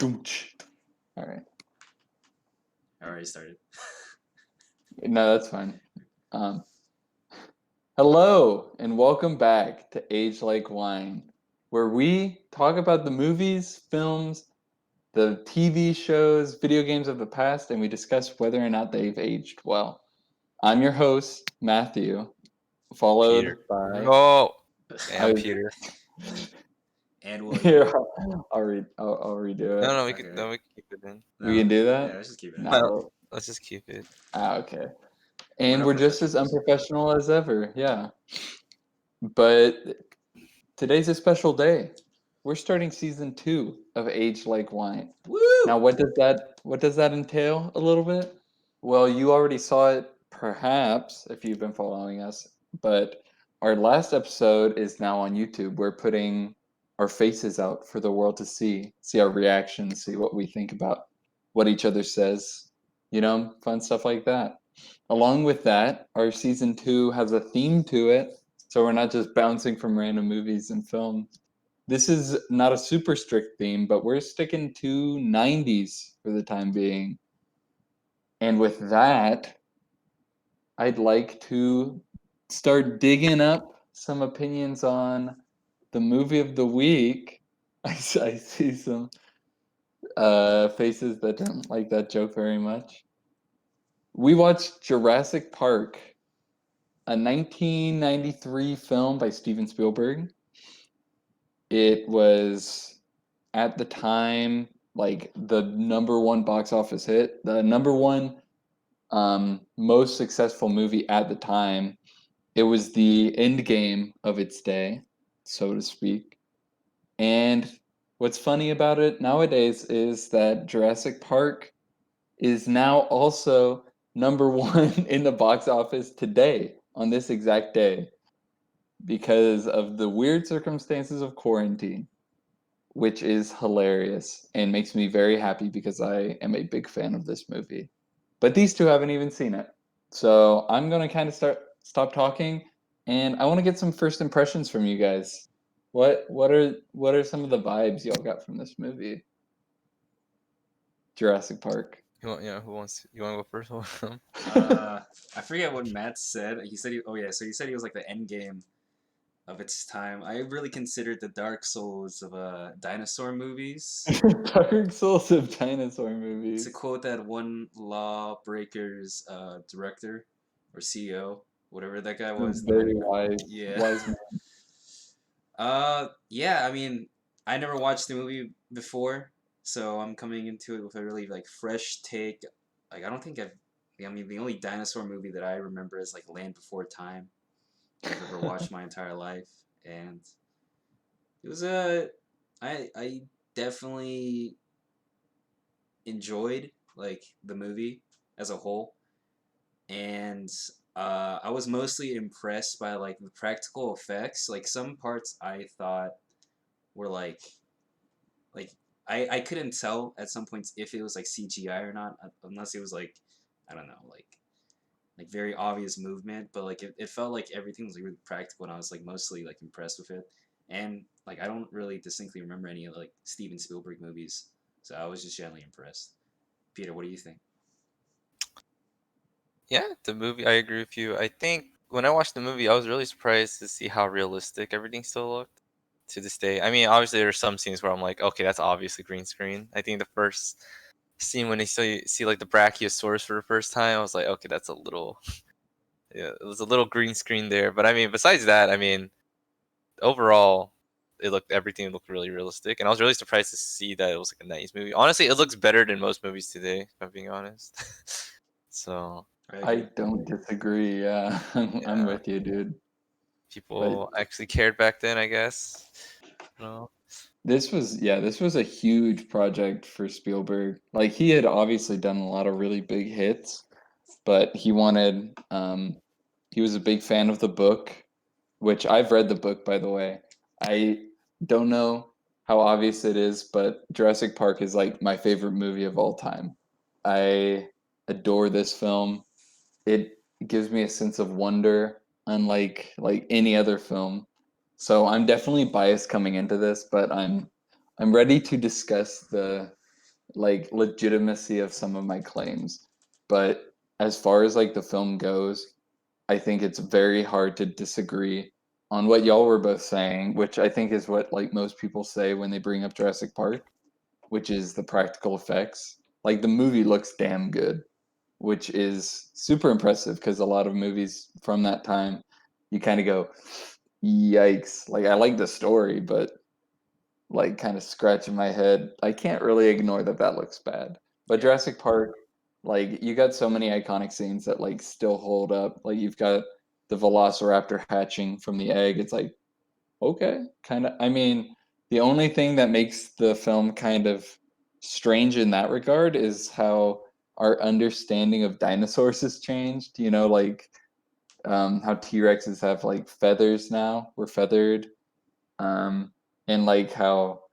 All right. I already started. No, that's fine. Um, Hello and welcome back to Age Like Wine, where we talk about the movies, films, the TV shows, video games of the past, and we discuss whether or not they've aged well. I'm your host, Matthew, Peter. followed by Oh, I I'm was Peter. And William. here. I'll redo it. No, we Okay. could. No, we can keep it in. We can do that? Yeah, let's just keep it. No. No, let's just keep it. Okay. We're And not we're just as professionals. unprofessional as ever. Yeah. But today's a special day. We're starting season 2 of Age Like Wine. Woo! Now, what does that entail a little bit? Well, you already saw it, perhaps, if you've been following us. But our last episode is now on YouTube. We're putting our faces out for the world to see our reactions, see what we think about what each other says. Fun stuff like that. Along with that, our season 2 has a theme to it, so we're not just bouncing from random movies and films. This is not a super strict theme, but we're sticking to 90s for the time being. And with that, I'd like to start digging up some opinions on the movie of the week. I see some faces that don't like that joke very much. We watched Jurassic Park, a 1993 film by Steven Spielberg. It was at the time like the number one box office hit, the number one most successful movie at the time. It was the end game of its day, so to speak. And what's funny about it nowadays is that Jurassic Park is now also number one in the box office today on this exact day because of the weird circumstances of quarantine, which is hilarious and makes me very happy because I am a big fan of this movie. But these two haven't even seen it. So I'm gonna kind of stop talking, and I want to get some first impressions from you guys. What are some of the vibes y'all got from this movie? Jurassic Park. Who wants? You want to go first? I forget what Matt said. He said, so he said he was like the end game of its time. I really considered the Dark Souls of dinosaur movies. Dark Souls of dinosaur To movies. quote that one Lawbreakers director or CEO, whatever that guy was. Very wise, Yeah. wise man. Yeah, I mean, I never watched the movie before, so I'm coming into it with a really like fresh take. Like I mean, the only dinosaur movie that I remember is like Land Before Time. I've ever watched my entire life, and it was I definitely enjoyed like the movie as a whole, and I was mostly impressed by like the practical effects. Like some parts I thought were like I couldn't tell at some points if it was like CGI or not, unless it was like I don't know like very obvious movement, but like it felt like everything was like really practical, and I was like mostly like impressed with it. And like I don't really distinctly remember any of like Steven Spielberg movies, so I was just generally impressed. Peter, what do you think? Yeah, the movie. I agree with you. I think when I watched the movie, I was really surprised to see how realistic everything still looked to this day. I mean, obviously there are some scenes where I'm like, okay, that's obviously green screen. I think the first scene when you see like the Brachiosaurus for the first time, I was like, okay, that's a little, yeah, it was a little green screen there. But I mean, besides that, I mean, overall, everything looked really realistic, and I was really surprised to see that it was like a '90s movie. Honestly, it looks better than most movies today, if I'm being honest. So I I agree. don't disagree. Yeah, I'm yeah, with you, dude. But people actually cared back then, I guess. No. this was a huge project for Spielberg. Like he had obviously done a lot of really big hits, but he was a big fan of the book, which I've read the book, by the way. I don't know how obvious it is, but Jurassic Park is like my favorite movie of all time. I adore this film. It gives me a sense of wonder, unlike like any other film. So I'm definitely biased coming into this, but I'm ready to discuss like legitimacy of some of my claims. But as far as like the film goes, I think it's very hard to disagree on what y'all were both saying, which I think is what like most people say when they bring up Jurassic Park, which is the practical effects. Like the movie looks damn good, which is super impressive because a lot of movies from that time, you kind of go, yikes. Like I like the story, but like kind of scratching my head. I can't really ignore that that looks bad. But Yeah. Jurassic Park, like you got so many iconic scenes that like still hold up. Like you've got the Velociraptor hatching from the egg. It's like okay, kind of. I mean, the only thing that makes the film kind of strange in that regard is how our understanding of dinosaurs has changed. You know, like how T Rexes have like feathers now. We're feathered. And like how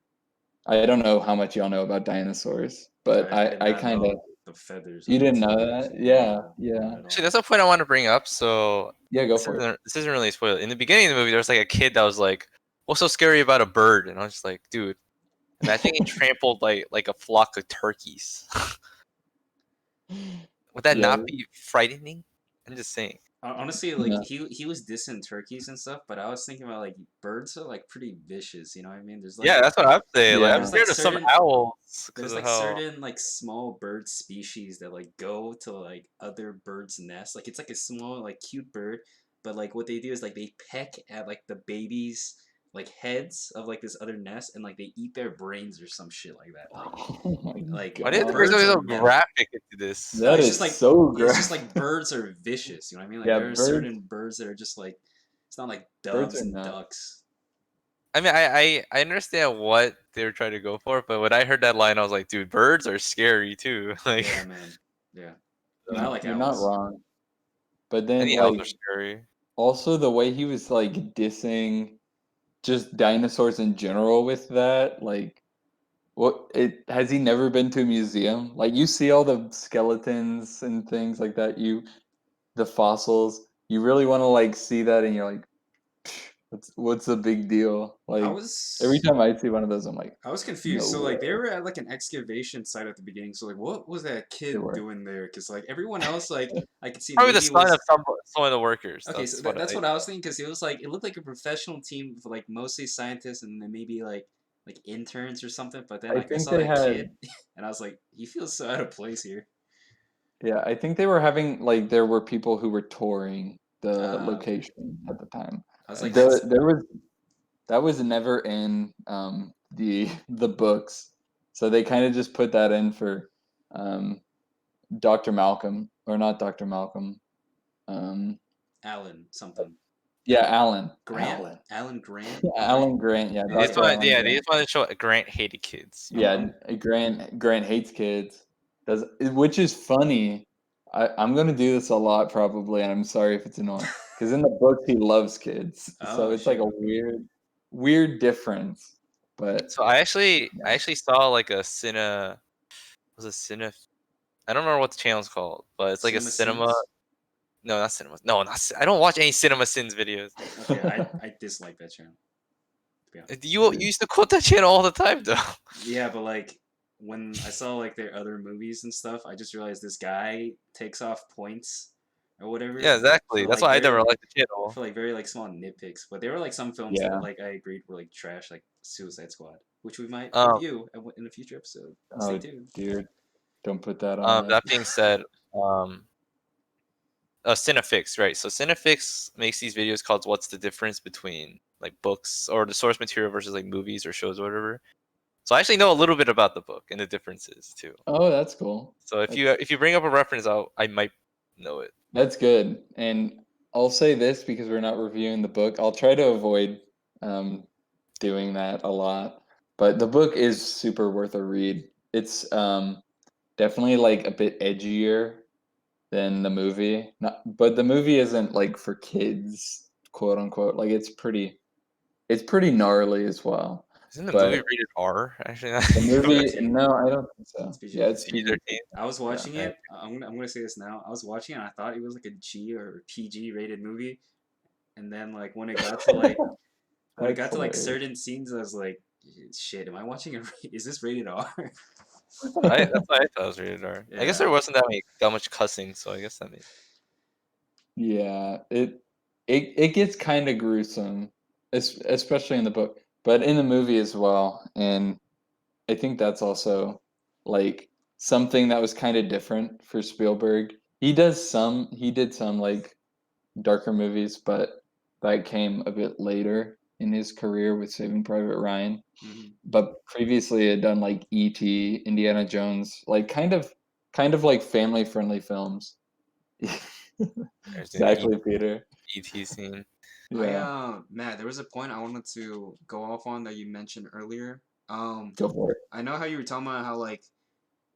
I don't know how much y'all know about dinosaurs, but I did I not kind of know the feathers you on the didn't know T-Rex. that? Yeah, No, yeah, not at Actually, all. that's a point I want to bring up. So yeah. Go for it. this isn't really a spoiler. In the beginning of the movie, there was like a kid that was like, "What's so scary about a bird?" And I was just like, "Dude, imagine getting trampled by like a flock of turkeys. Would that Yeah, not be frightening?" I'm just saying. Honestly, like no, he was dissing turkeys and stuff, but I was thinking about like birds are like pretty vicious. You know what I mean? Yeah, that's what I'm saying. Like, I'm yeah, There's like scared of some certain owls because there's of like how. certain like small bird species that like go to like other birds' nests. Like it's like a small like cute bird, but like what they do is like they peck at like the babies like heads of like this other nest and like they eat their brains or some shit like that. oh my Why do you have to god, bring Birds something are so yeah. graphic into this? No, that is so it's just like graphic. birds are vicious. You know what I mean? Like Yeah, there are certain birds that are just like it's not like birds doves are and nuts. ducks. I mean, I understand what they were trying to go for, but when I heard that line, I was like, dude, birds are scary too. Like, Yeah, man. Yeah. You're But I like you're not owls. wrong. But then any owls like are scary. also the way he was like dissing just dinosaurs in general with that, like what it has he never been to a museum? Like you see all the skeletons and things like that, the fossils, you really want to like see that and you're like, what's the big deal? I Like every was time I see one of those, I'm like, I was confused. no So like they way. were at like an excavation site at the beginning. So like what was that They kid were. doing there? Because like everyone else like I could see Probably the maybe son of was some of the workers. okay. So That's what that's I. what I was thinking because it was like it looked like a professional team of like mostly scientists and then maybe like interns or something. But then I like I think saw they that had kid and I was like he feels so out of place here. yeah, I think they were having like there were people who were touring the Okay. location at the time. I was like The that's there was that was never in the books, so they kind of just put that in for um, Dr. Malcolm or not Dr. Malcolm. Um, Alan something. yeah, Alan. Grant? Alan. Alan Grant? Alan Grant. Yeah, They just Dr. Okay. want, Alan yeah, they Grant. just want to show Grant hated kids. You know. Yeah, Grant hates kids. Does which is funny. I'm gonna do this a lot probably, and I'm sorry if it's annoying. Because in the book he loves kids, so Oh it's like shit. a Okay. weird difference. But So I actually saw like a was a cine. I don't remember what the channel's called, but it's like a Cinema cinema. Sins? No, not cinema. No, I don't watch any Cinema Sins videos. Okay, I dislike that channel, to be honest. You used to quote that channel all the time, though. Yeah, but like when I saw like their other movies and stuff, I just realized this guy takes off points or Yeah, whatever exactly. for That's like why I never very liked the channel. for like very like small nitpicks. But there were like some films that yeah. like I agreed were like trash, like Suicide Squad, which we might Um, review in a future episode. Stay Oh tuned. dear, don't put that on us. that being said, um, Cinefix, right? So Cinefix makes these videos called "What's the difference between like books or the source material versus like movies or shows or whatever." So I actually know a little bit about the book and the differences too. Oh, that's cool. So if That's you bring up a reference, I might know it. that's good. And I'll say this because we're not reviewing the book. I'll try to avoid um, doing that a lot. But the book is super worth a read. It's definitely like a bit edgier than the movie. Not, but the movie isn't like for kids, quote unquote. Like it's pretty gnarly as well. Isn't the movie But rated R? Actually, the It's PG movie, thirteen. no, I don't think It's so. PG Yeah, it's thirteen. PG. PG-13. I was Yeah. watching Right. it. I'm gonna say this now. I was watching it. And I thought it was like a G or PG rated movie, and then like when it That's got to like hilarious. certain scenes, I was like, shit, am I watching a? Is this rated R? That's why I thought it was rated R. I guess there Yeah. wasn't that much cussing, so I guess that made. Yeah, it gets kind of gruesome, especially in the book, but in the movie as well. And I think that's also like something that was kind of different for Spielberg. He did some like darker movies, but that came a bit later in his career with Saving Private Ryan. Hmm. But previously had done like E.T., Indiana Jones, like kind of like family friendly films. There's an Exactly, Peter. ET scene. Yeah, Matt, there was a point I wanted to go off on that you mentioned earlier. Um, go for it. I know how you were talking about how like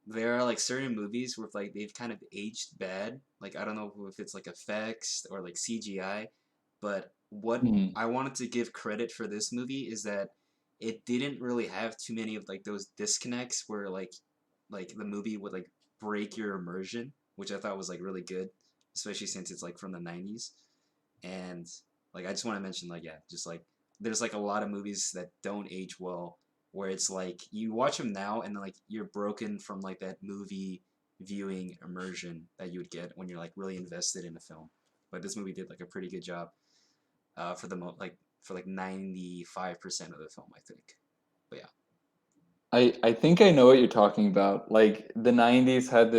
there are like certain movies where like they've kind of aged bad. Like I don't know if it's like effects or like CGI, but what Hmm. I wanted to give credit for this movie is that it didn't really have too many of like those disconnects where like the movie would like break your immersion, which I thought was like really good, especially since it's like from the 90s. And like I just want to mention like yeah, just like there's like a lot of movies that don't age well where it's like you watch them now and like you're broken from like that movie viewing immersion that you would get when you're like really invested in a film. But this movie did like a pretty good job for like for like 95% of the film, I think. But yeah. I think I know what you're talking about. Like the 90s had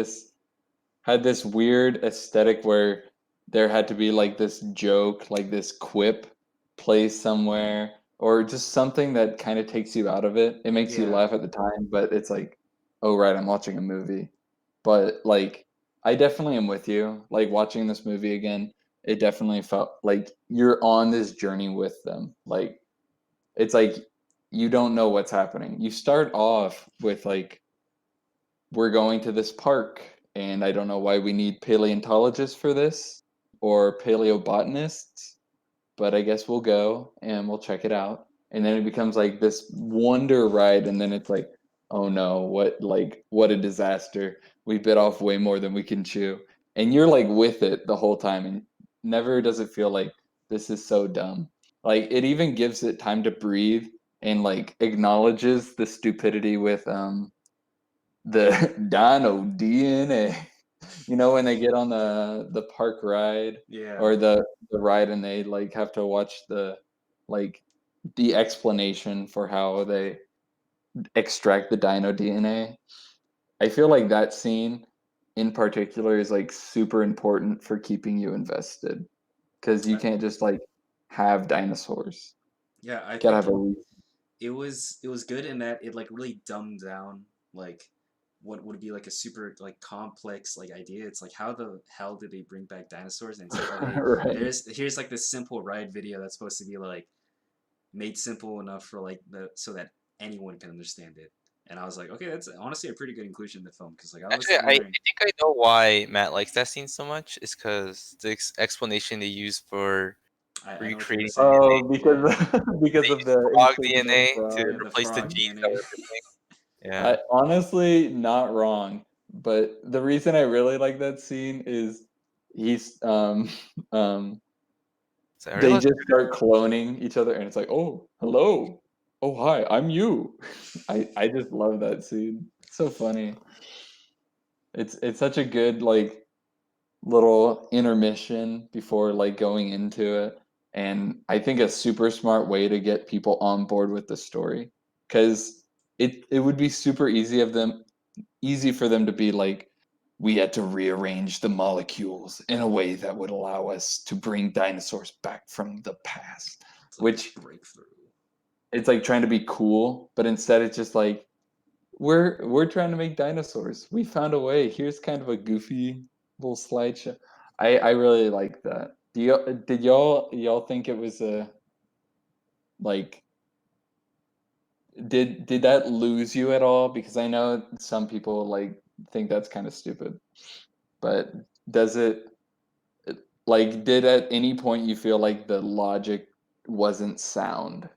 this weird aesthetic where there had to be like this joke, like this quip placed somewhere, or just something that kind of takes you out of it. It makes you Yeah. laugh at the time, but it's like, oh right, I'm watching a movie. But like I definitely am with you. Like watching this movie again, it definitely felt like you're on this journey with them. Like it's like you don't know what's happening. You start off with like we're going to this park and I don't know why we need paleontologists for this or paleobotanists, but I guess we'll go and we'll check it out. And then it becomes like this wonder ride and then it's like, oh no, what a disaster. We bit off way more than we can chew. And you're like with it the whole time and never does it feel like this is so dumb. Like it even gives it time to breathe and like acknowledges the stupidity with the dino DNA. You know when they get on the park ride Yeah. or the ride and they like have to watch like the explanation for how they extract the dino DNA. I feel like that scene in particular is like super important for keeping you invested because you I, can't just like have dinosaurs. yeah, I Gotta think have a reason. it was good in that it like really dumbed down like what would be like a super like complex like idea. It's like how the hell did they bring back dinosaurs? And it's like okay, Right. here's like this simple ride video that's supposed to be like made simple enough for like the so that anyone can understand it. And I was like, okay, that's honestly a pretty good inclusion in the film because like I was Actually, I wondering, think I know why Matt likes that scene so much. Is because the explanation they use for I know what you're gonna recreating say. Oh, DNA. because because They of use the frog inclusion of DNA to Yeah, frog. the replace the frog genes that DNA. were missing. Yeah. I honestly not wrong, but the reason I really like that scene is he's um So I they realized just start cloning each other and it's like, "Oh, hello. Oh, hi, I'm you." I just love that scene. It's so funny. It's such a good like little intermission before like going into it. And I think a super smart way to get people on board with the story. Because it would be super easy for them to be like, we had to rearrange the molecules in a way that would allow us to bring dinosaurs back from the past. It's like this Which breakthrough. it's like trying to be cool, but instead it's just like we're trying to make dinosaurs. We found a way. Here's kind of a goofy little slideshow. I really like that. Did y'all think it was a like did that lose you at all? Because I know some people like think that's kind of stupid. But does it like did at any point you feel like the logic wasn't sound?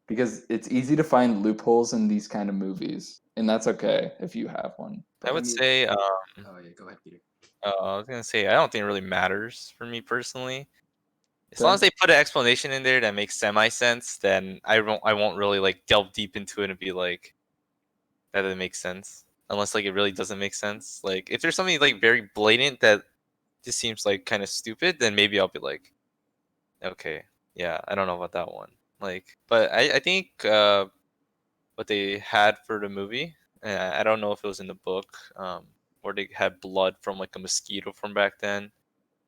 Because it's easy to find loopholes in these kind of movies, and that's okay if you have one. I I But would mean, say, oh yeah, go ahead, Peter. I was gonna say I don't think it really matters for me personally. As long as okay. they put an explanation in there that makes semi sense, then I won't really like delve deep into it and be like that doesn't make sense. unless like it really doesn't make sense. Like if there's something like very blatant that just seems like kind of stupid, then maybe I'll be like, okay, yeah, I don't know about that one. Like, but I think what they had for the movie, I don't know if it was in the book, where they had blood from like a mosquito from back then.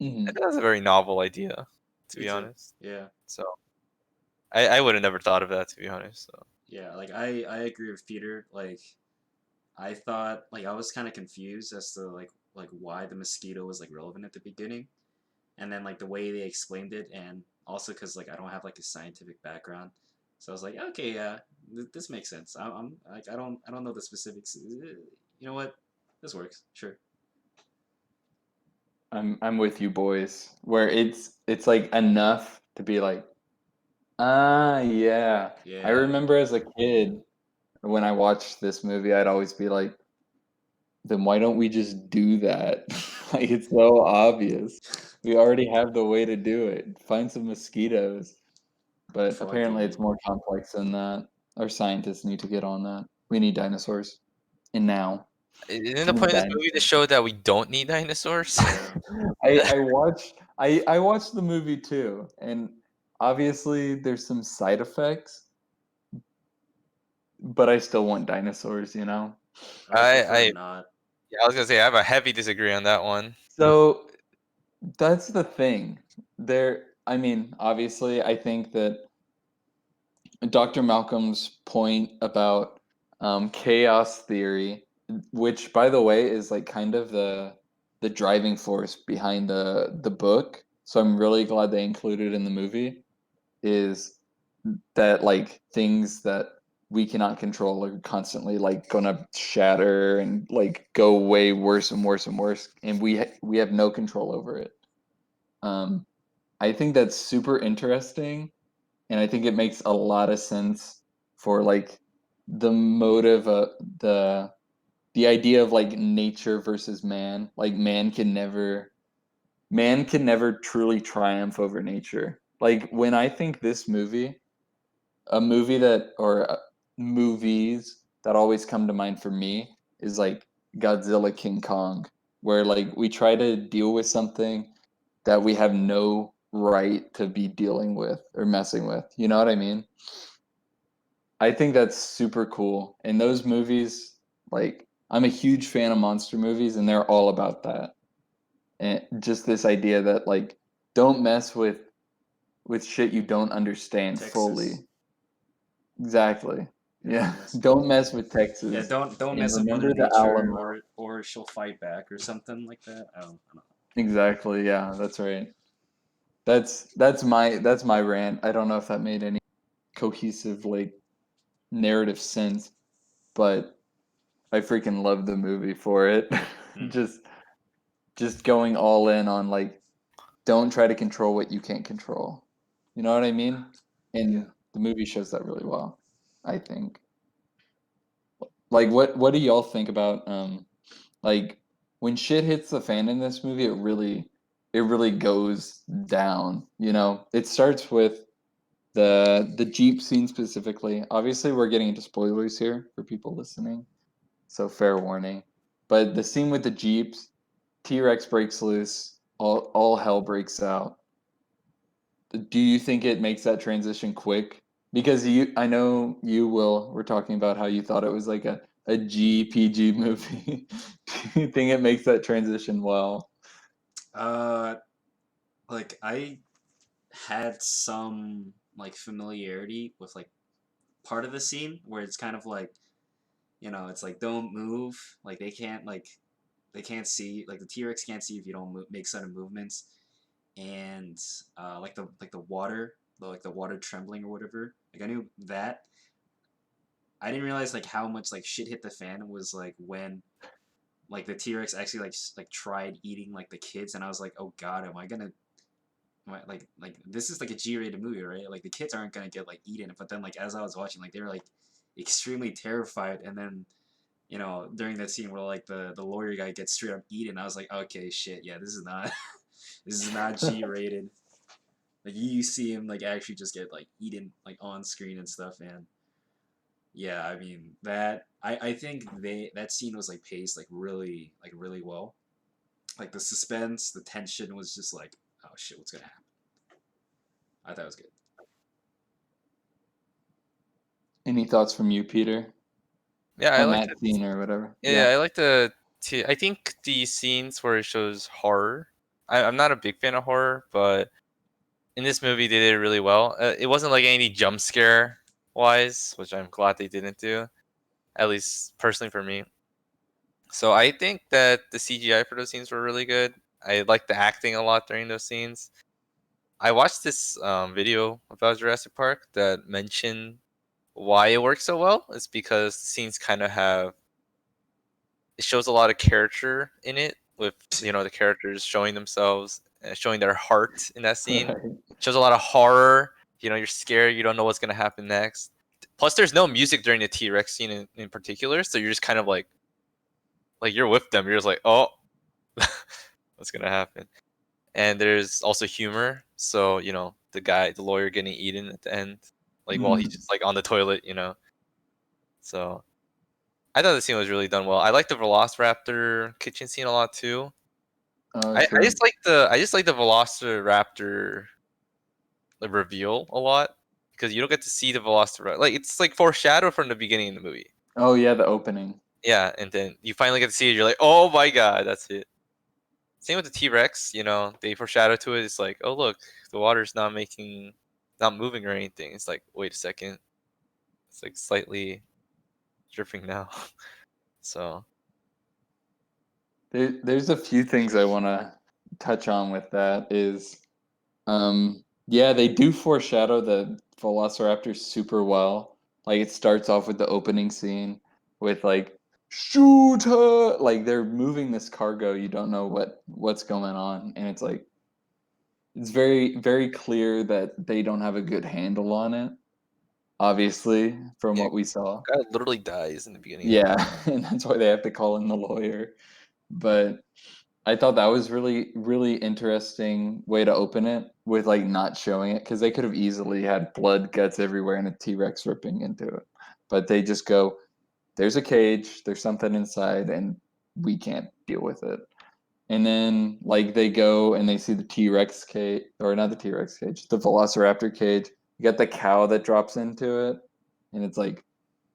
I Mhm. think that's a very novel idea, to Me be too. honest. Yeah. So I would have never thought of that, to be honest. So. Yeah, like I agree with Peter. Like I thought like I was kind of confused as to like why the mosquito was like relevant at the beginning, and then like the way they explained it, and also because like I don't have like a scientific background, so I was like, okay, yeah, this makes sense. I'm like I don't know the specifics. You know what? This works. Sure. I'm with you boys. Where it's like enough to be like, ah, yeah. I Yeah. remember as a kid when I watched this movie, I'd always be like, then why don't we just do that? Like it's so obvious. We already have the way to do it. Find some mosquitoes. But Fucking apparently it's A. more complex than that. Our scientists need to get on that. We need dinosaurs. And now. Isn't the We need point of this movie to dinosaurs. show that we don't need dinosaurs? Yeah. I watched the movie too, and obviously there's some side effects, but I still want dinosaurs, you know? I would prefer I not. yeah, I was gonna say I have a heavy disagree on that one. So that's the thing. I mean, obviously I think that Dr. Malcolm's point about chaos theory, which by the way is like kind of the driving force behind the book. So I'm really glad they included in the movie is that like things that we cannot control are constantly like gonna shatter and like go way worse and worse and worse, and we have no control over it. Um, I think that's super interesting, and I think it makes a lot of sense for like the motive, the the idea of like nature versus man. Like man can never truly triumph over nature. Like when I think this movie, a movie that or movies that always come to mind for me is like Godzilla King Kong, where like we try to deal with something that we have no right to be dealing with or messing with. You know what I mean? I think that's super cool. And those movies, like I'm a huge fan of monster movies and they're all about that. And just this idea that like don't mess with shit you don't understand Texas. fully. Exactly. Yeah, Yeah. don't mess. Don't mess with Yeah, Texas. don't And mess with Mother remember the Nature, Alamo. or she'll fight back or something like that. I don't Exactly. Yeah, that's right. That's my rant. I don't know if that made any cohesive like narrative sense, but I freaking love the movie for it. know. Just going all in on like don't try to control what you can't control. You know what I mean? Yeah. And the movie shows that really well, I think. Like what do y'all think about like when shit hits the fan in this movie, it really goes down, you know? It starts with the Jeep scene specifically. Obviously, we're getting into spoilers here for people listening, so fair warning. But the scene with the Jeeps, T-Rex breaks loose, all hell breaks out. Do you think it makes that transition quick? Because I know you will. We're talking about how you thought it was like a GPG movie. Do you think it makes that transition well? Uh, like I had some like familiarity with like part of the scene where it's kind of like, it's like don't move, like they can't see, like the T-Rex can't see if you don't make sudden movements, and like the water, like the water trembling or whatever. Like I knew that. I didn't realize like how much like shit hit the fan was like when like the T-Rex actually like tried eating like the kids, and I was like, oh god, like this is like a G-rated movie, right? Like the kids aren't gonna get like eaten. But then like as I was watching, like they were like extremely terrified, and then during that scene where like the lawyer guy gets straight up eaten, I was like, okay, shit, yeah, this is not this is not G-rated. Like you see him like actually just get like eaten like on screen and stuff, and Yeah, I mean that I think that scene was like paced like really well. Like the suspense, the tension was just like, oh shit, what's gonna happen? I thought it was good. Any thoughts from you, Peter, Yeah, I on like that it. scene or whatever? Yeah, Yeah. I like I think the scenes where it shows horror. I'm not a big fan of horror, but in this movie they did it really well. It wasn't like any jump scare wise, which I'm glad they didn't do. At least personally for me. So I think that the CGI for those scenes were really good. I liked the acting a lot during those scenes. I watched this video about Jurassic Park that mentioned why it works so well. It's because the scenes kind of have it shows a lot of character in it with the characters showing themselves showing their heart in that scene. Right. Shows a lot of horror. You're scared. You don't know what's gonna happen next. Plus, there's no music during the T-Rex scene in particular, so you're just kind of like you're with them. You're just like, oh, what's gonna happen? And there's also humor. So the lawyer getting eaten at the end, like while he's Mm. just like on the toilet. So I thought the scene was really done well. I like the Velociraptor kitchen scene a lot too. Oh, I true. just like the Velociraptor reveal a lot because you don't get to see the Velociraptor. Like it's like foreshadowed from the beginning of the movie. Oh, yeah, the opening. Yeah, and then you finally get to see it. You're like, oh my god, that's it. Same with the T Rex. They foreshadow to it. It's like, oh look, the water's not moving or anything. It's like, wait a second, it's like slightly dripping now. So There's a few things I want to touch on with that is, yeah, they do foreshadow the Velociraptor super well. Like it starts off with the opening scene with like shoot her, like they're moving this cargo, you don't know what's going on, and it's very very clear that they don't have a good handle on it, obviously, from yeah, what we saw. guy literally dies in the beginning of the Yeah, movie. and that's why they have to call in the lawyer. But I thought that was really, really interesting way to open it with like not showing it because they could have easily had blood, guts everywhere, and a T Rex ripping into it. But they just go, "There's a cage. There's something inside, and we can't deal with it." And then like they go and they see the T Rex cage, or not the T Rex cage, the Velociraptor cage. You got the cow that drops into it, and it's like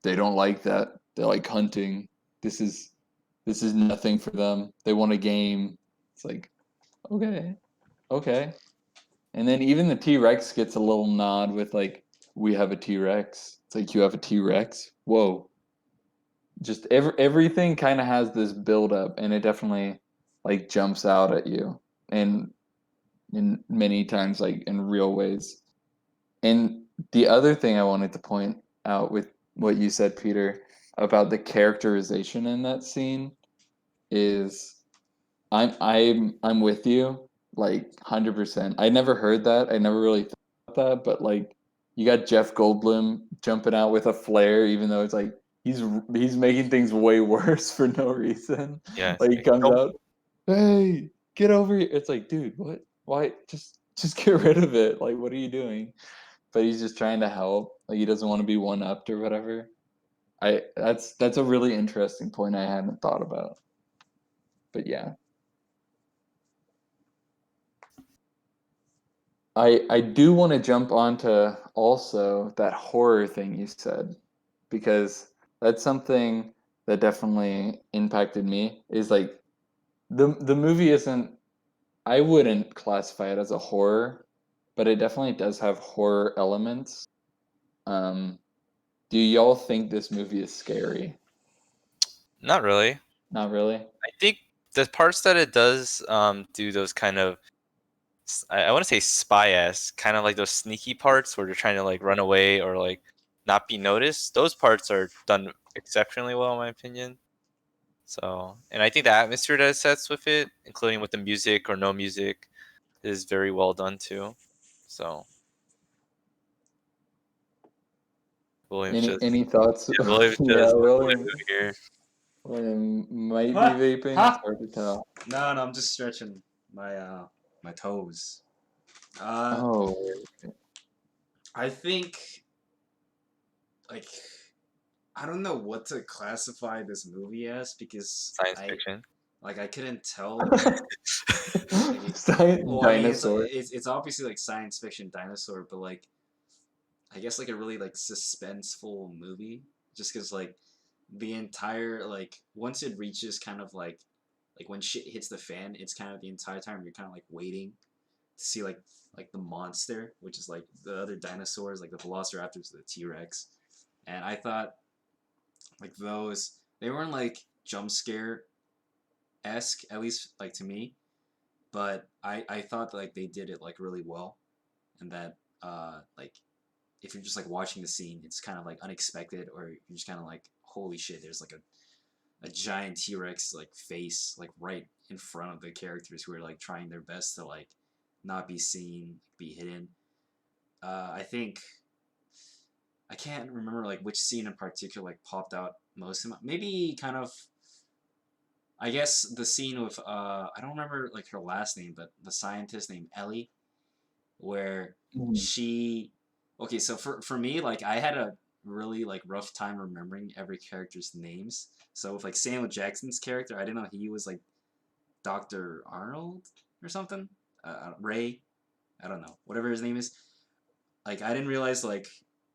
they don't like that. They like hunting. This is this is nothing for them. They want a game. It's like, okay, okay. And then even the T Rex gets a little nod with like, we have a T Rex. It's like you have a T Rex. Whoa. Just everything kind of has this build up, and it definitely like jumps out at you, and in many times like in real ways. And the other thing I wanted to point out with what you said, Peter, about the characterization in that scene is I'm with you like 100%. I never heard that. I never really thought that, but like you got Jeff Goldblum jumping out with a flare, even though it's like he's making things way worse for no reason. Yeah, it's Like he like, comes nope. out, hey, get over here. It's like, dude, what? Why? Just get rid of it. Like, what are you doing? But he's just trying to help. Like he doesn't want to be one upped or whatever. That's a really interesting point I hadn't thought about. But yeah. I do want to jump onto also that horror thing you said, because that's something that definitely impacted me. Is like the movie isn't, I wouldn't classify it as a horror, but it definitely does have horror elements. Um, do y'all think this movie is scary? Not really. Not really. I think the parts that it does do those kind of I want to say spy-esque, kind of like those sneaky parts where they're trying to like run away or like not be noticed. Those parts are done exceptionally well, in my opinion. So, and I think the atmosphere that it sets with it, including with the music or no music, is very well done too. So, William's just Any thoughts? yeah, William's Yeah, just William. William here. William might be Huh? vaping. It's Huh? hard to tell. No, no, I'm just stretching my toes. Uh, Oh, I think like I don't know what to classify this movie as because Science fiction. I couldn't tell. Well, I mean, Dinosaur. it's obviously like science fiction dinosaur, but like I guess like a really like suspenseful movie, just because like the entire like once it reaches kind of like when shit hits the fan, it's kind of the entire time you're kind of like waiting to see like the monster, which is like the other dinosaurs, like the Velociraptors, the T-Rex, and I thought like those they weren't like jump scare esque, at least like to me, but I thought like they did it like really well, and that like if you're just like watching the scene, it's kind of like unexpected, or you're just kind of like holy shit, there's like a giant T-Rex like face like right in front of the characters who are like trying their best to like not be seen, be hidden. I think I can't remember like which scene in particular like popped out most of my, maybe kind of I guess the scene with I don't remember like her last name, but the scientist named Ellie, where Mhm. she okay, so for me like I had a really like rough time remembering every character's names. So with like Samuel Jackson's character, I didn't know he was like Dr. Arnold or something. Ray, I don't know, whatever his name is. Like I didn't realize like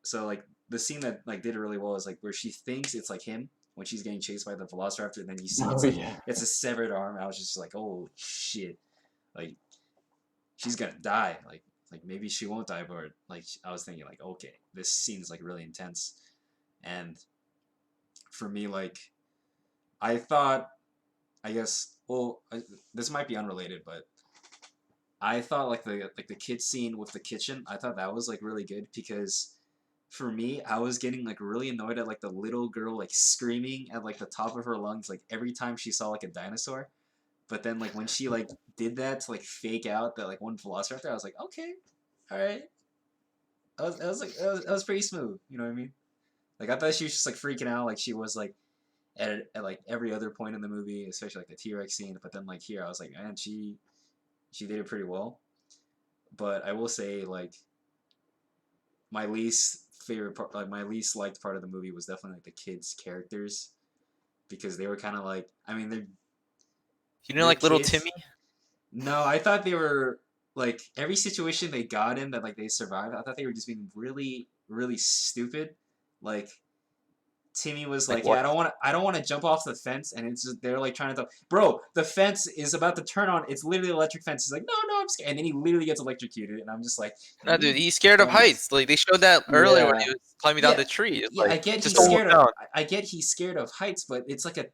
so like the scene that like did it really well is like where she thinks it's like him when she's getting chased by the Velociraptor, and then you see Oh it's like yeah. it's a severed arm. I was just like, oh shit, like she's gonna die. Like maybe she won't die, but like I was thinking like, okay, this scene is like really intense, and for me like I thought I guess well this might be unrelated, but I thought like the kid scene with the kitchen, I thought that was like really good because for me, I was getting like really annoyed at like the little girl like screaming at like the top of her lungs like every time she saw like a dinosaur. But then like when she like did that to like fake out that like one velociraptor, I was like, okay, all right. I was like that was pretty smooth. You know what I mean? Like I thought she was just like freaking out like she was like at like every other point in the movie, especially like the T Rex scene. But then like here, I was like, man, she did it pretty well. But I will say like my least favorite part, like my least liked part of the movie was definitely like the kids' characters because they were kind of like, I mean, You didn't they're like little kids. Timmy? No, I thought they were like every situation they got in that like they survived. I thought they were just being really, really stupid. Like Timmy was Like like, "Yeah, what? I don't want to jump off the fence," and it's just, they're like trying to, bro, the fence is about to turn on. It's literally an electric fence. He's like, "No, no, I'm scared," and then he literally gets electrocuted, and I'm just like, No, "You dude, he's scared of dumbass." heights. Like they showed that earlier when Yeah. he was climbing down Yeah, the tree. It's yeah, like just don't look down. I get he's scared of heights, but it's like a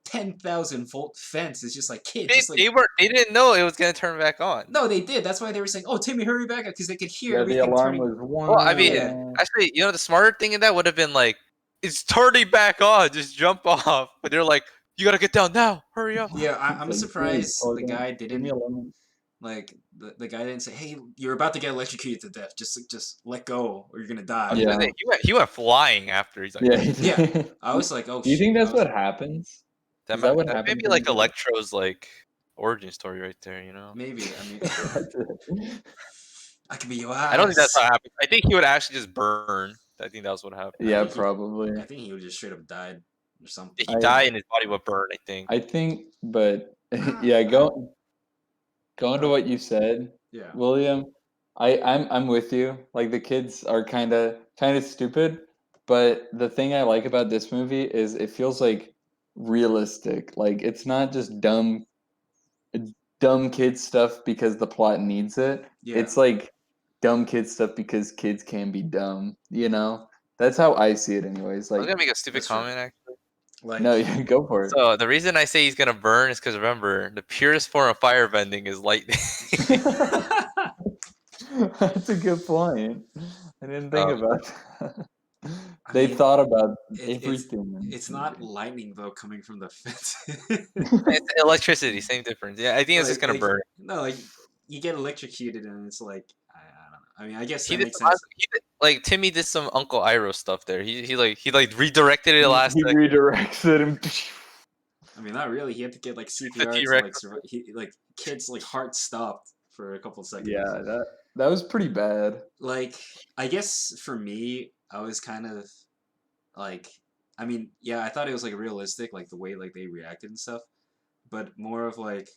10,000 volt fence. It's just like kid, They just like they were they didn't know it was gonna turn back on. no, they did. That's why they were saying, "Oh, Timmy, hurry back up," because they could hear Yeah, the everything alarm turning. was Well, I mean, Yeah, one. actually, you know, the smarter thing in that would have been like, it's turning back on, just jump off. But they're like, you gotta get down now, hurry up. yeah. It's I'm like, dude, surprised plug the in. guy Give me didn't a lemon. like the guy didn't say, "Hey, you're about to get electrocuted to death. Just let go, or you're gonna I was die." gonna Yeah. say, he went flying after. He's like, Yeah. He Yeah, did. I was like, "Oh Do you shit!" think that's what happens? Is that what that may happens be in the like movie? Electro's like origin story right there, you know? maybe. I mean, That's it. I could be your I don't think that's eyes. how it happens. I think he would actually just burn. I think that was what happened. Yeah, probably. I think he would just straight up died or something. He I died and his body would burn, I think. I think, but Ah, yeah, ah, going to what you said, yeah, William. I'm with you. Like the kids are kind of stupid, but the thing I like about this movie is it feels like realistic. Like it's not just dumb kid stuff because the plot needs it. yeah. It's like dumb kid stuff because kids can be dumb, you know? That's how I see it anyways. I was Like gonna make a stupid That's true. comment actually. no, Like, yeah, go for it. So the reason I say he's gonna burn is because remember, the purest form of firebending is lightning. That's a good point. I didn't think um, about that. I They mean, thought about it's it's everything in it's this not movie. lightning though coming from the fence. it's electricity, same difference. Yeah, I think it's just gonna like burn. no, like you get electrocuted and it's like I don't know. I mean, I guess He that did makes some, sense. like Timmy did some Uncle Iroh stuff there. He redirected it last He second. redirects it and I mean, not really. He had to get like The CPR T to Rex. like survive. He like kids like heart stopped for a couple yeah, seconds. that was pretty bad. Like I guess for me, I was kind of like I mean, yeah, I thought it was like realistic, like the way like they reacted and stuff, but more of like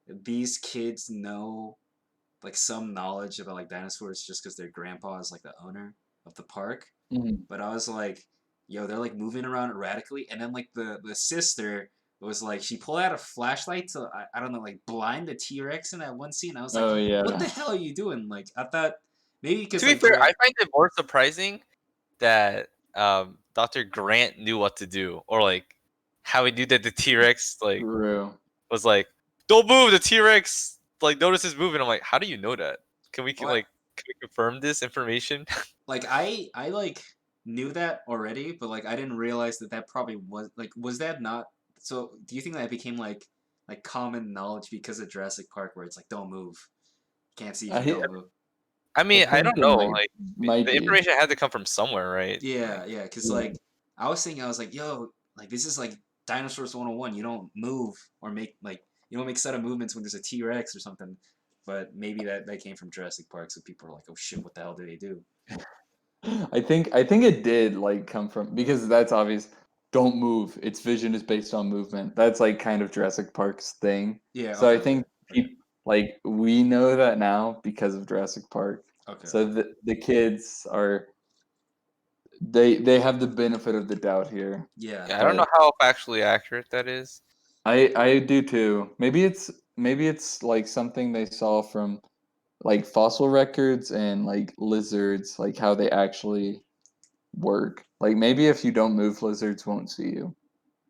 these kids know like some knowledge about like dinosaurs just because their grandpa is like the owner of the park. Mhm. But I was like, yo, they're like moving around erratically, and then like the sister was like she pulled out a flashlight to I don't know like blind the T Rex in that one scene. I was like, Oh what the yeah. hell are you doing? Like I thought maybe To because be like fair, I find it more surprising that Dr. Grant knew what to do, or like how he knew that the T Rex like True. was like, "Don't move." The T Rex like notices moving. I'm like, how do you know that? what Can we confirm this information? like I like knew that already, but like I didn't realize that that probably was that not so do you think that became like common knowledge because of Jurassic Park where it's like don't move. Can't see if you I don't move. I I mean, I think don't it know. might Like might the be. information had to come from somewhere, right? Yeah, Like, yeah, cuz Yeah. like I was thinking I was like, yo, like this is like Dinosaurs 101. You don't move or make like you don't make sudden movements when there's a T-Rex or something. But maybe that came from Jurassic Park so people are like, "Oh shit, what the hell did they do?" I think it did like come from because that's obvious. Don't move. Its vision is based on movement. That's like kind of Jurassic Park's thing. Yeah, So okay, I okay. think Okay. like we know that now because of Jurassic Park. Okay, So okay. the kids are they have the benefit of the doubt here. Yeah, yeah, I don't But know how factually accurate that is. I do too. Maybe it's like something they saw from like fossil records and like lizards, like how they actually work. Like maybe if you don't move, lizards won't see you.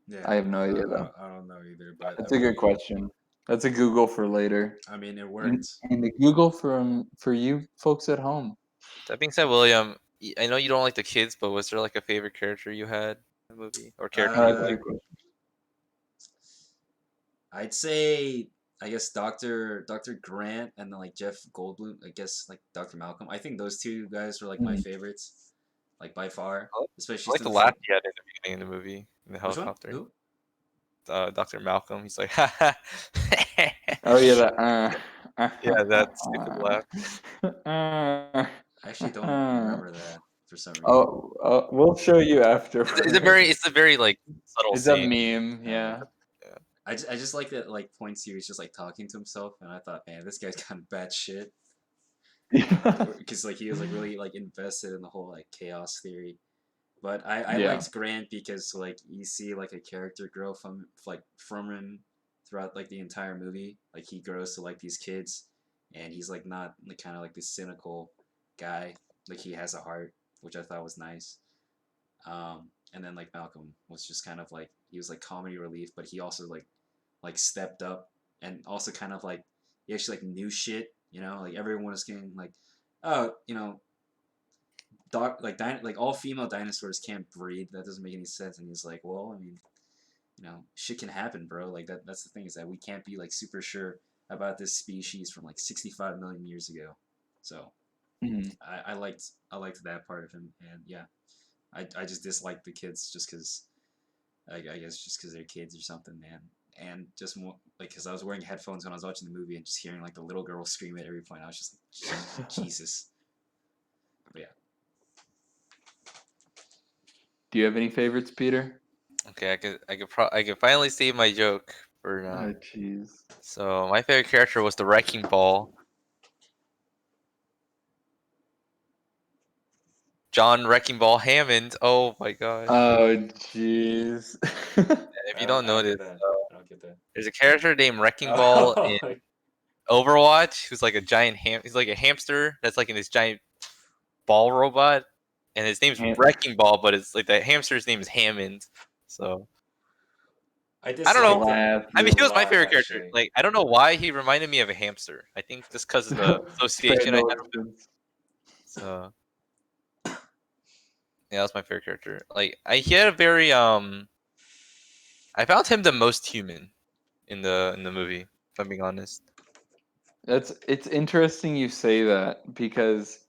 yeah. I have no idea though. I don't know either, but That's a good question. That's a Google for later. I mean, it And, worked. and the Google for you folks at home. That being said, William, I know you don't like the kids, but was there like a favorite character you had in the movie or character you That's a Uh, like? good question. I'd say I guess Doctor Grant and then like Jeff Goldblum. I guess like Doctor Malcolm. I think those two guys were like my Mhm. favorites, like by far. I Especially like the since laugh like he had in the beginning of the movie in the which one? helicopter. Who? Dr. Malcolm, he's like, ha ha. Oh yeah, that Yeah, that stupid laugh. I actually don't remember that for some reason. oh, we'll show you afterwards. It's a very like subtle It's a scene. meme, Uh, yeah. Yeah. I just like that like points he was just like talking to himself, and I thought, man, this guy's kind of bad shit. Because like he was like really like invested in the whole like chaos theory. But I Yeah. liked Grant because like you see like a character grow from him throughout like the entire movie. Like he grows to like these kids, and he's like not like kind of like this cynical guy. Like he has a heart, which I thought was nice. And then like Malcolm was just kind of like he was like comedy relief, but he also like stepped up and also kind of like he actually like knew shit. You know, like everyone was getting like, oh, you know, like all female dinosaurs can't breed. That doesn't make any sense. And he's like, well, I mean, you know, shit can happen, bro. Like that's the thing is that we can't be like super sure about this species from like 65 million years ago. So Mhm. I liked that part of him, and yeah, I just disliked the kids just because I guess just because they're kids or something, man. And just more like because I was wearing headphones when I was watching the movie and just hearing like the little girl scream at every point. I was just like, Jesus. But yeah. Do you have any favorites, Peter? Okay, I could finally save my joke for now. Oh, jeez. So my favorite character was the Wrecking Ball, John Wrecking Ball Hammond. Oh my gosh! Oh, jeez. If you don't I know don't this, get that. I don't get that. there's a character named Wrecking Ball in Oh, Overwatch who's like a giant He's like a hamster that's like in this giant ball robot, and his name's Ham- Wrecking Ball, but it's like the hamster's name is Hammond. So I I don't know. disliked him Laugh. I mean, a he was my lot, favorite character. actually. Like, I don't know why he reminded me of a hamster. I think just because of the Spare association I no had with him. expense. So yeah, that was my favorite character. Like, he had a very I found him the most human in the movie. If I'm being honest. It's interesting you say that because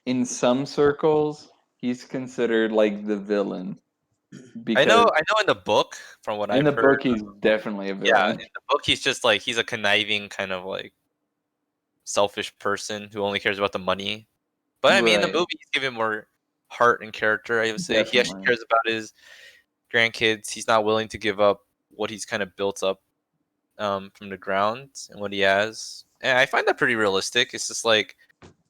in some circles he's considered like the villain because I know in the book, from what in I've the heard, book he's definitely a yeah, villain. in the book he's just like he's a conniving kind of like selfish person who only cares about the money. But I mean, in the Right. movie he's given more heart and character. I would say he actually Definitely. cares about his grandkids. He's not willing to give up what he's kind of built up from the ground and what he has. And I find that pretty realistic. It's just like,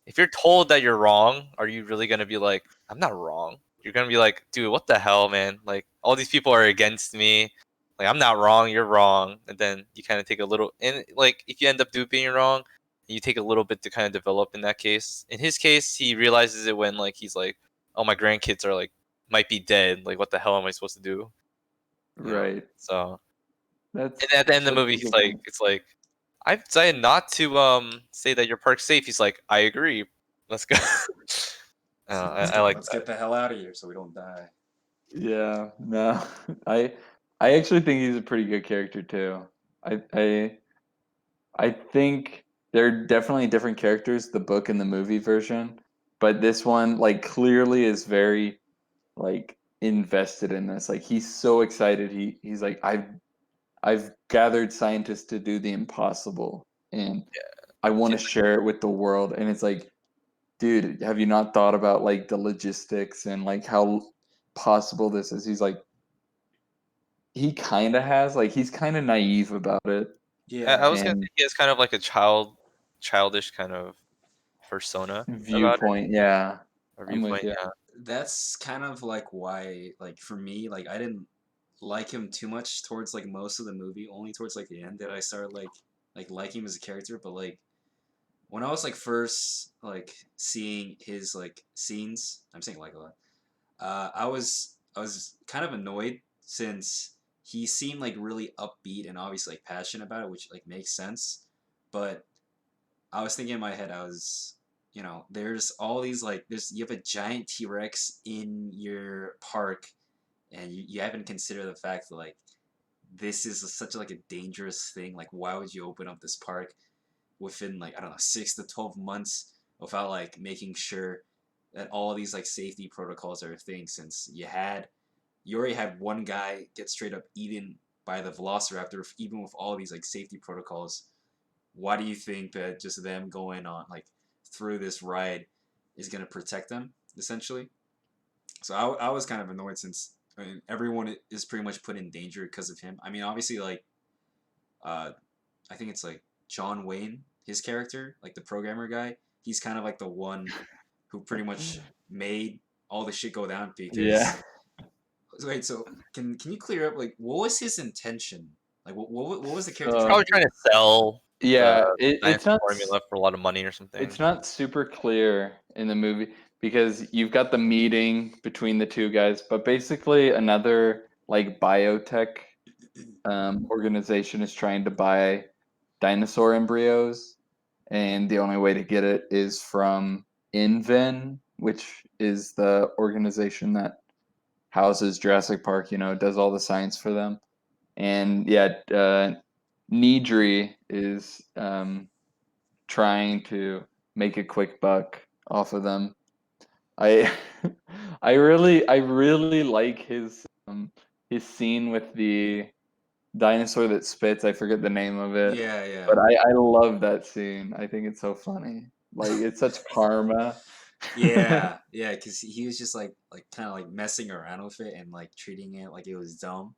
if you're told that you're wrong, are you really gonna be like, I'm not wrong? You're gonna be like, dude, what the hell, man? Like, all these people are against me. Like, I'm not wrong, you're wrong. And then you kind of take a little, and like, if you end up being wrong, you take a little bit to kind of develop in that case. In his case, he realizes it when like he's like, oh, my grandkids are like might be dead. Like, what the hell am I supposed to do? You know. Right. So, That's and at the end of the that's movie, a he's good like, point. it's like, I've decided not to say that your park's safe. He's like, I agree. Let's go. I like Let's that. get the hell out of here so we don't die. Yeah, no. I I actually think he's a pretty good character too. I I I think they're definitely different characters, the book and the movie version, but this one like clearly is very like invested in this. Like he's so excited. He's like I've gathered scientists to do the impossible and I want to He's share it with the world. And it's like, dude, have you not thought about like the logistics and like how possible this is? He's like, he kind of has, like, he's kind of naive about it. I Yeah, was gonna And say he has kind of like a childish kind of persona about it, viewpoint, yeah, or I'm with viewpoint. you. Yeah, that's kind of like why, like for me, like I didn't like him too much towards like most of the movie. Only towards like the end did I start like liking him as a character. But like when I was like first like seeing his like scenes, I'm saying like a lot. I was kind of annoyed since he seemed like really upbeat and obviously like passionate about it, which like makes sense. But I was thinking in my head, I was, there's all these like you have a giant T Rex in your park, and you haven't considered the fact that like this is such like a dangerous thing. Like, why would you open up this park within like I don't know 6 to 12 months without like making sure that all these like safety protocols are a thing? Since you already had one guy get straight up eaten by the Velociraptor, even with all these like safety protocols. Why do you think that just them going on like through this ride is going to protect them essentially? So I was kind of annoyed since I mean, everyone is pretty much put in danger because of him. I mean, obviously, like uh, I think it's like John Wayne, his character, like the programmer guy. He's kind of like the one who pretty much made all the shit go down Yeah. because. Wait, so can you clear up like what was his intention? Like what was the character he's trying So probably to trying do? to sell yeah, the it's dinosaur not formula for a lot of money or it's something. not super clear in the movie because you've got the meeting between the two guys, but basically another like biotech organization is trying to buy dinosaur embryos, and the only way to get it is from Inven, which is the organization that houses Jurassic Park. You know, does all the science for them. And yeah, Needry is trying to make a quick buck off of them. I I really like his scene with the dinosaur that spits. I forget the name of it, Yeah, but yeah. I love that scene. I think it's so funny. Like it's such karma. Yeah, yeah, because he was just like kind of like messing around with it and like treating it like it was dumb.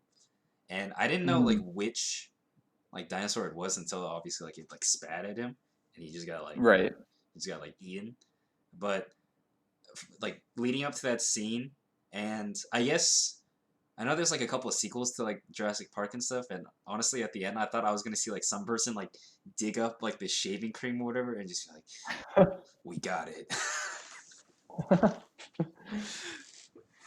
And I didn't know like Mhm. which like dinosaur it was until obviously like it like spat at him and Right. he just got like eaten. But like leading up to that scene, and I guess I know there's like a couple of sequels to like Jurassic Park and stuff. And honestly, at the end, I thought I was gonna see like some person like dig up like the shaving cream or whatever and just be like, we got it. But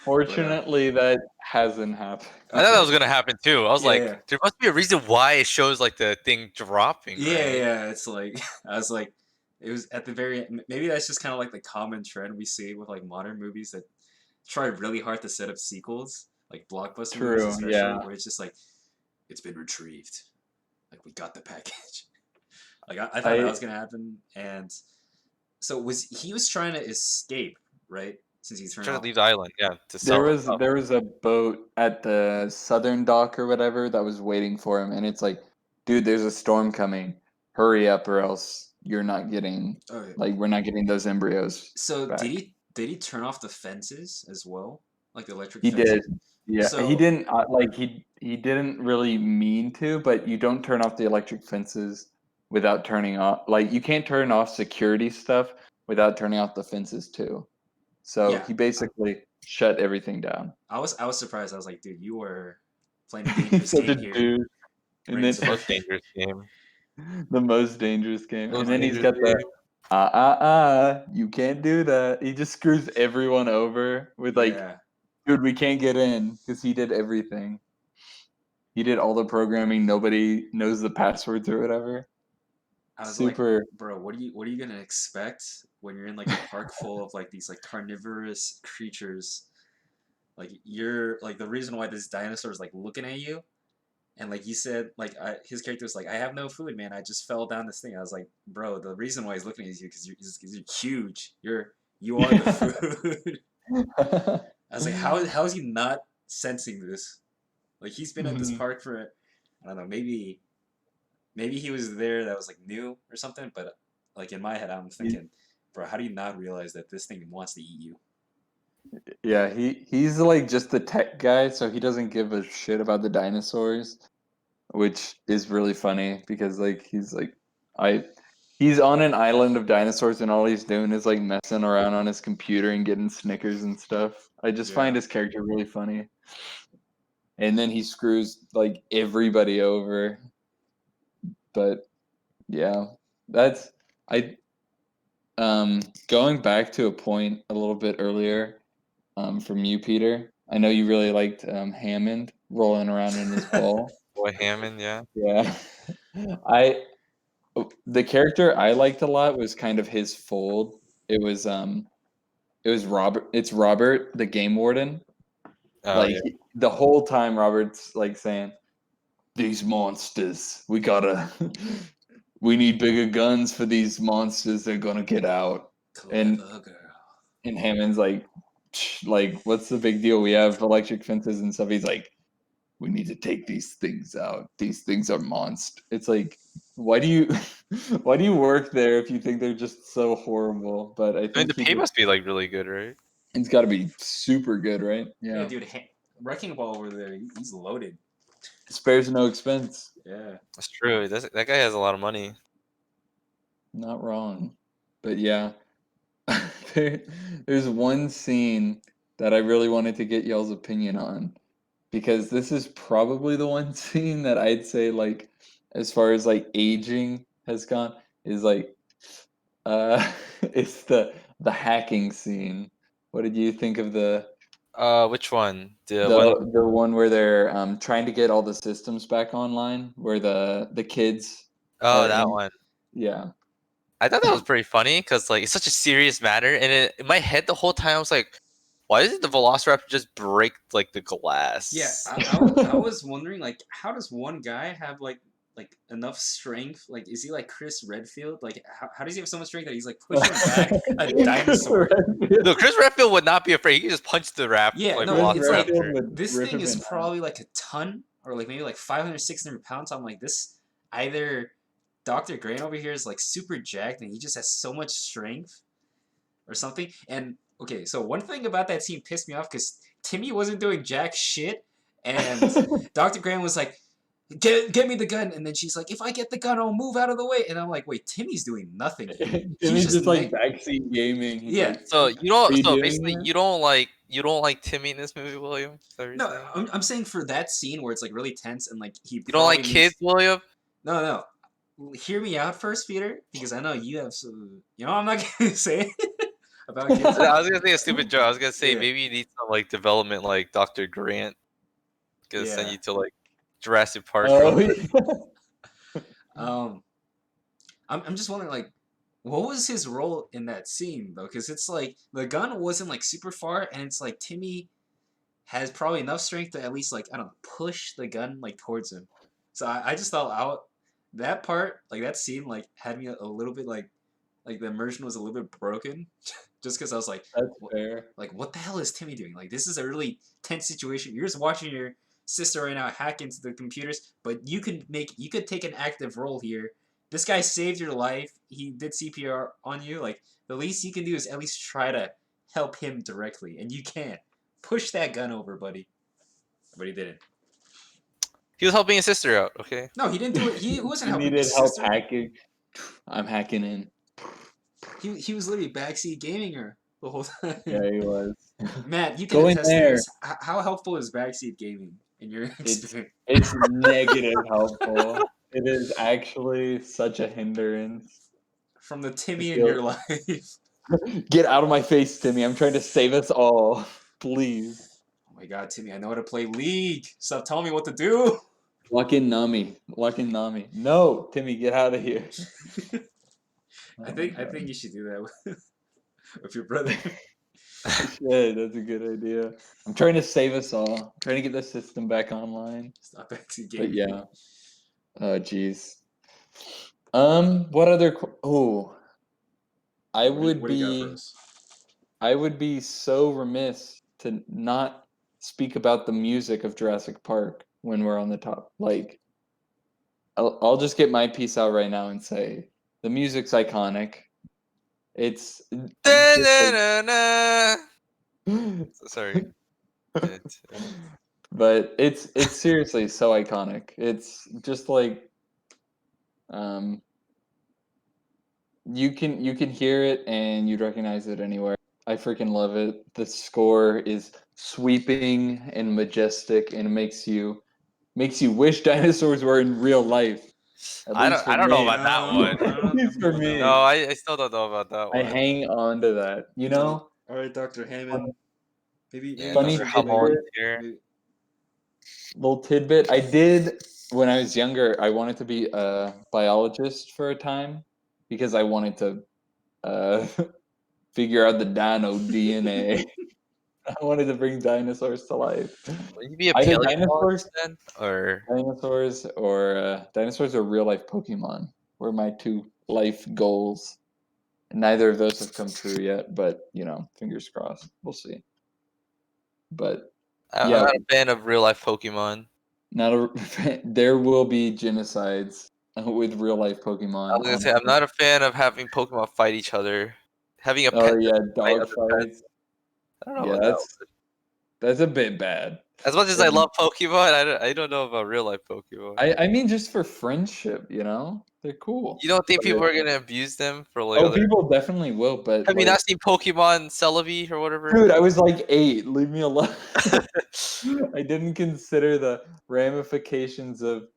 Fortunately, that hasn't happened. I thought that was okay. gonna happen too. I was Yeah, like, yeah. there must be a reason why it shows like the thing dropping, Yeah, right? yeah. It's like I was like, it was at the very end. Maybe that's just kind of like the common trend we see with like modern movies that try really hard to set up sequels, like blockbuster movies True. especially, Yeah. where it's just like it's been retrieved, like we got the package. Like I thought that I was gonna happen, and so he was trying to escape, right? Since he turned Trying to off. leave the island, yeah, to There sell was stuff. there was a boat at the southern dock or whatever that was waiting for him, and it's like, dude, there's a storm coming. Hurry up, or else you're not getting Okay. like we're not getting those embryos So did back. he turn off the fences as well, like the electric He did. fences? Yeah, he So didn't he didn't really mean to, but you don't turn off the electric fences without turning off like you can't turn off security stuff without turning off the fences too. So yeah, he basically shut everything down. I was surprised. I was like, dude, you were playing a He's dangerous such a game here. dude. And Bringing then The some. most dangerous game. the most dangerous game. And Most then he's dangerous got the game. you can't do that. He just screws everyone over with like, Yeah, dude, we can't get in because he did everything. He did all the programming. Nobody knows the passwords or whatever. I was like, Super. bro, what are you gonna expect when you're in like a park full of like these like carnivorous creatures? Like you're like the reason why this dinosaur is like looking at you, and like you said, like his character was like, I have no food, man. I just fell down this thing. I was like, bro, the reason why he's looking at you because you're huge. You are the food. I was like, how is he not sensing this? Like he's been at this Mhm. park for, I don't know, maybe he was there that was like new or something. But like in my head, I'm He- thinking, bro, how do you not realize that this thing wants to eat you? Yeah, he's like just the tech guy, so he doesn't give a shit about the dinosaurs, which is really funny because like I he's on an island of dinosaurs and all he's doing is like messing around on his computer and getting Snickers and stuff. I just find Yeah. his character really funny. And then he screws like everybody over. But yeah, that's I going back to a point a little bit earlier from you, Peter. I know you really liked Hammond rolling around in his ball. Boy Hammond, yeah. Yeah. I the character I liked a lot was kind of his fold. It was Robert, it's Robert the game warden. Oh Like yeah. the whole time Robert's like saying, "These monsters, we gotta we need bigger guns for these monsters, they're gonna get out." And Clever girl. Hammond's like, like, what's the big deal? We have electric fences and stuff. He's like, we need to take these things out. These things are monsters. It's like, why do you, why do you work there if you think they're just so horrible? But I I mean, think the pay must be like really good, right? it's got to be super good, right? Yeah, Yeah, dude, Wrecking Ball over there, he's loaded. spares no expense. Yeah. That's true. That guy has a lot of money. Not wrong. But yeah, there, there's one scene that I really wanted to get y'all's opinion on because this is probably the one scene that I'd say like as far as like aging has gone is like it's the hacking scene. What did you think of Which one? The one the one where they're trying to get all the systems back online where the kids oh are that in? one. Yeah. I thought that was pretty funny because like it's such a serious matter, and in my head the whole time I was like, why doesn't the Velociraptor just break like the Yeah, glass? I was wondering like how does one guy have like enough strength? Like is he like Chris Redfield? Like how does he have so much strength that he's like pushing back a dinosaur? No, Chris Redfield would not be afraid. He could just punch the Yeah, like no, Chris it's like Redfield Velociraptor. would this rip thing him is in half. probably like a ton or like maybe like 500 600 pounds. I'm like this either Dr. Grant over here is like super jacked and he just has so much strength or something. And okay, so one thing about that scene pissed me off because Timmy wasn't doing jack shit, and Dr. Grant was like, "Get me the gun," and then she's like, "If I get the gun, I'll move out of the way." And I'm like, "Wait, Timmy's doing nothing here. He's Timmy's just just like backseat gaming. He's yeah." like, So you "What are don't. you So doing basically, here?" you don't like Timmy in this movie, William. Is that what you're No, saying? I'm saying for that scene where it's like really tense and like he You don't probably like kids, needs William? no. Hear me out first, Peter, because I know you have some. You know, I'm not gonna say it about kids. I was gonna say a stupid joke. I was gonna say Yeah, maybe you need some like development, like Dr. Grant. Gonna send yeah. you to like Jurassic Park real Oh, quick. Um, I'm just wondering, like, what was his role in that scene though? Because it's like the gun wasn't like super far, and it's like Timmy has probably enough strength to at least like I don't know push the gun like towards him. So I just thought out that part like that scene like had me a little bit like the immersion was a little bit broken, just because I was like, that's fair. like what the hell is Timmy doing? Like this is a really tense situation. You're just watching your sister right now hack into the computers, but you could take an active role here. This guy saved your life. He did CPR on you. Like the least you can do is at least try to help him directly, and you can't push that gun over, buddy. but he didn't. He was helping his sister out. Okay. No, he didn't do it. He wasn't He helping needed his help sister. hacking. I'm hacking in. He was literally backseat gaming her the whole time. Yeah, he was. Matt, you can Go in attest to there. this. How helpful is backseat gaming in your experience? It's negative helpful. It is actually such a hindrance. From the Timmy in feel- your life. Get out of my face, Timmy. I'm trying to save us all. Please. Oh my god, Timmy, I know how to play League. Stop telling me what to do. Lock in Nami. Lock in Nami. No, Timmy, get out of here. I Oh think my God. you should do that with your brother. Yeah, that's a good idea. I'm trying to save us all. I'm trying to get the system back online. Stop backseat But gaming. yeah. Oh, jeez. What other? Oh, I would What do you got for be. us? I would be so remiss to not speak about the music of Jurassic Park when we're on the top. Like, I'll just get my piece out right now and say the music's iconic. It's just Da-na-na-na. like, Sorry. but it's seriously so iconic. It's just like um you can hear it and you'd recognize it anywhere. I freaking love it. The score is sweeping and majestic and it makes you wish dinosaurs were in real life. At least for I don't know me. about that No, one. I At don't least know for about that me. No, one. I still don't know about that I one. hang on to that. You know? All right, Dr. Hammond. Maybe Yeah, Funny Dr. Dr. Hammond. Hammond tidbit, here. Maybe, little tidbit. I did when I was younger, I wanted to be a biologist for a time because I wanted to uh, figure out the dino DNA. I wanted to bring dinosaurs to life. Would you be a Either dinosaurs, paleontologist then? Or dinosaurs or real life Pokemon were my two life goals. Neither of those have come true yet, but fingers crossed. We'll see. But I'm yeah, not a fan of real life Pokemon. not a, there will be genocides with real life I Pokemon was gonna on say I'm Earth. not a fan of having Pokemon fight each other. Having a Oh pet yeah, that fight dog other pets. fights. I don't know Yeah, about that one. that's a bit bad. As much as I love Pokemon, I don't know about real life Pokemon. I mean, just for friendship, they're cool. You don't think But people are gonna abuse them for like oh, other? people definitely will, but Have you like, not seen Pokemon Celebi or whatever? dude, I was like 8. Leave me alone. I didn't consider the ramifications of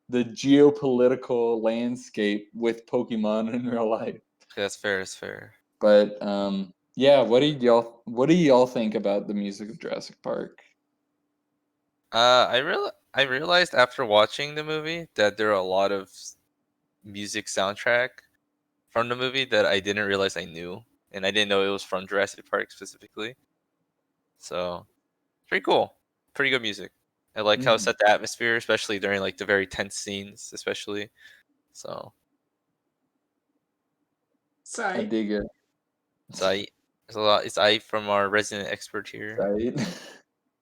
the geopolitical landscape with Pokemon in real life. That's fair. That's fair. But yeah, what do y'all think about the music of Jurassic Park? I realized after watching the movie that there are a lot of music soundtrack from the movie that I didn't realize I knew, and I didn't know it was from Jurassic Park specifically. So pretty cool, pretty good music. I like how it set the atmosphere, especially during like the very tense scenes, especially. So I Sorry. dig it. it's I, it's a lot. It's I from our resident expert here. Right?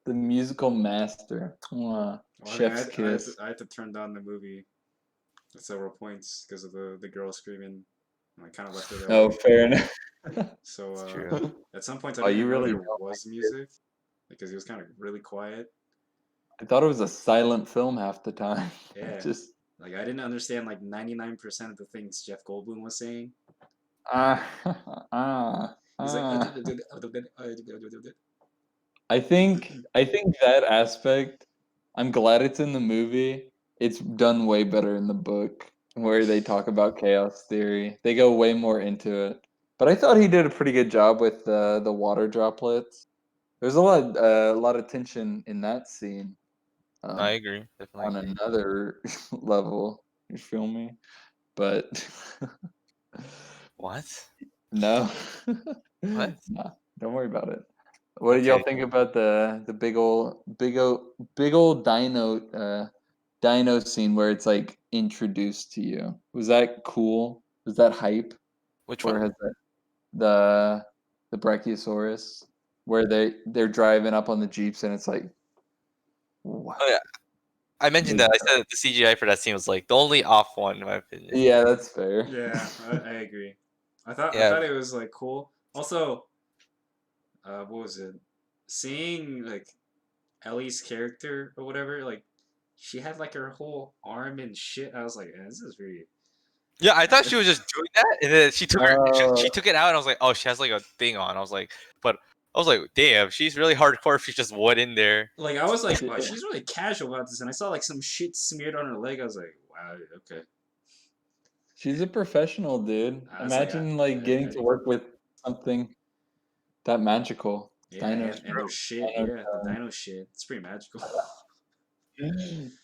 The musical master. Mwah. Well, I mean, Chef's kiss. I had to turn down the movie at several points because of the girl screaming. And I kind of left it Oh, alone. fair enough. So It's true. at some points I Oh, didn't you even know really there don't was like it. music because it was kind of really quiet. I thought it was a silent film half the time. Yeah. Just Like I didn't understand like 99% of the things Jeff Goldblum was saying. ah ah He's like, ah. I think that aspect, I'm glad it's in the movie. It's done way better in the book where they talk about chaos theory. They go way more into it. But I thought he did a pretty good job with the water droplets. There's a lot of tension in that scene. I Um, agree. Definitely on agree. another level. You feel me? But What? no, What? nah, don't worry about it. What did y'all Okay. think about the big old dino scene where it's like introduced to you? Was that cool? Was that hype, Which or one? has that the the Brachiosaurus where they're driving up on the jeeps and it's like, wow, Oh yeah, I mentioned that. I said that the CGI for that scene was like the only off one in my opinion. yeah, that's fair. Yeah, I agree. I Yeah. thought it was like cool. Also, what was it? Seeing like Ellie's character or whatever, like she had like her whole arm and shit. I was like, this is really. Yeah, I thought she was just doing that, and then she Uh, took it out, and I was like, oh, she has like a thing on. I was like, damn, she's really hardcore if she just went in there. Like I was like, she- wow, she's really casual about this, and I saw like some shit smeared on her leg. I was like, wow, okay. she's a professional, dude. I was like, Imagine like getting to work with something that magical. yeah, Dino and her shit, Dino yeah, the dino shit. It's pretty magical.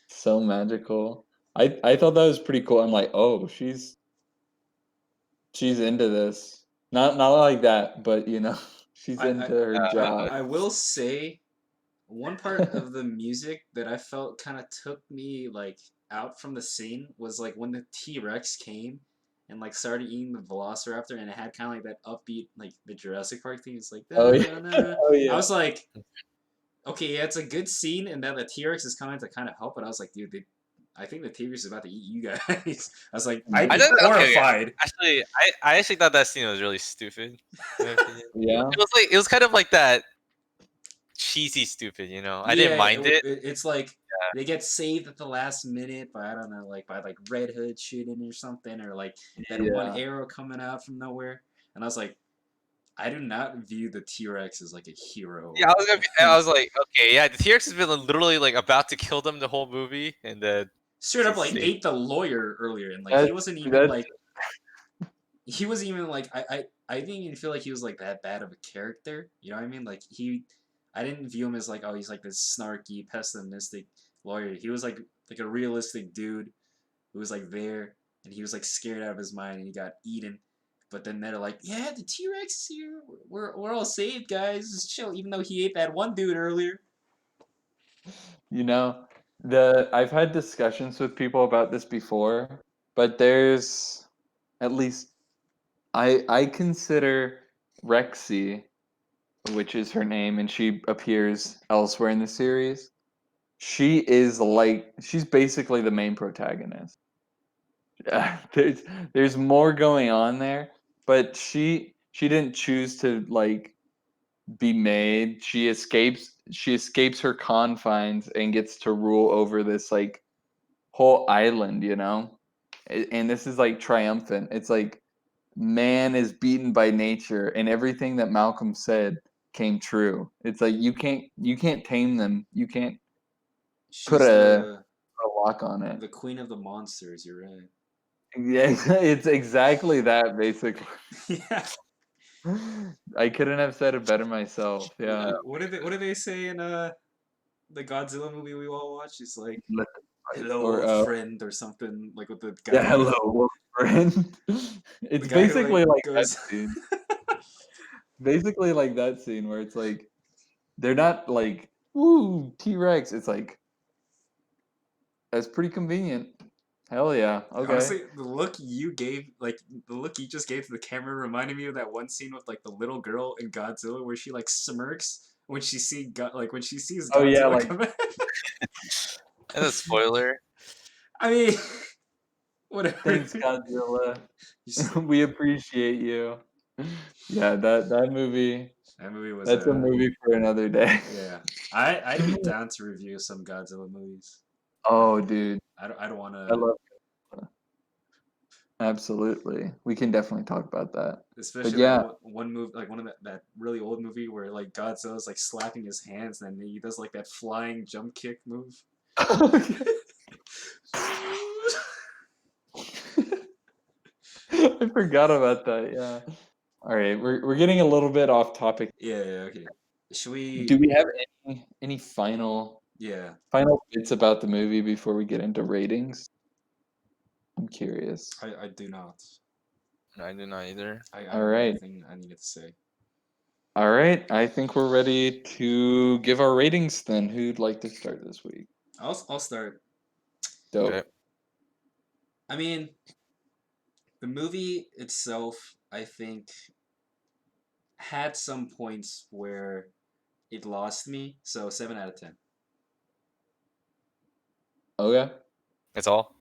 so magical. I thought that was pretty cool. I'm like, oh, she's into this. Not like that, but you know, she's I, into I her job. I will say one part of the music that I felt kind of took me like out from the scene was like when the T Rex came and like started eating the Velociraptor, and it had kind of like that upbeat like the Jurassic Park thing. It's like Oh yeah. da-na-na-na. Oh I yeah. was like, okay, yeah, it's a good scene, and then the T Rex is coming to kind of help. But I was like, dude, I think the T Rex is about to eat you guys. I was like, I'd I be thought, okay, horrified. actually, I actually thought that scene was really stupid. In my opinion. Yeah. It was kind of like that cheesy stupid, you know. I didn't mind it. It's like they get saved at the last minute by I don't know, like by like Red Hood shooting or something, or like that one Yeah. arrow coming out from nowhere. And I was like, I do not view the T Rex as like a hero. Yeah, I was like, okay, yeah, the T Rex has been literally like about to kill them the whole movie, and then Straight up just like saved. ate the lawyer earlier, and like he That's wasn't even that's like he wasn't even like I didn't even feel like he was like that bad of a character. You know what I mean? Like I didn't view him as like, oh, he's like this snarky, pessimistic lawyer. He was like a realistic dude who was like there, and he was like scared out of his mind, and he got eaten. But then they're like, yeah, the T Rex here, we're all saved, guys. Just chill. Even though he ate that one dude earlier. you know, I've had discussions with people about this before, but there's at least I consider Rexy, which is her name, and she appears elsewhere in the series. She's basically the main protagonist. There's more going on there, but she didn't choose to like be made. She escapes her confines and gets to rule over this like whole island, you know? And this is like triumphant. It's like man is beaten by nature and everything that Malcolm said came true. It's like you can't tame them. You can't put She's a lock on it. the queen of the monsters. You're right. Yeah, it's exactly that basically. Yeah. I couldn't have said it better myself. Yeah. What did they say in the Godzilla movie we all watched? It's like Let hello Or friend or something like with the guy yeah, who, hello, old friend. the It's guy who like basically like that goes scene. Basically like that scene where it's like they're not like woo T-Rex. It's like that's pretty convenient. Hell yeah. Okay. honestly the look you gave like the look you just gave to the camera reminded me of that one scene with like the little girl in Godzilla where she like smirks when she when she sees Oh yeah, Godzilla like come back. As a spoiler, I mean whatever. thanks Godzilla. You just- We appreciate you. Yeah, that movie. that movie was That's a movie for another day. yeah. I'd be down to review some Godzilla movies. Oh, dude, I don't want I to, love. Absolutely, we can definitely talk about that. But especially that yeah, one movie, like one of that really old movie where like Godzilla's like slapping his hands and then he does like that flying jump kick move. I forgot about that. Yeah. All right, we're getting a little bit off topic. Yeah, okay. Should we? Do we have any Yeah, final bits about the movie before we get into ratings? I'm curious. I do not. no, I did not either. I All don't have right. anything I needed to say. All right, I think we're ready to give our ratings then. Who'd like to start this week? I'll start. Dope. Okay. I mean, the movie itself, I think, had some points where it lost me. So 7 out of 10. Okay. That's all.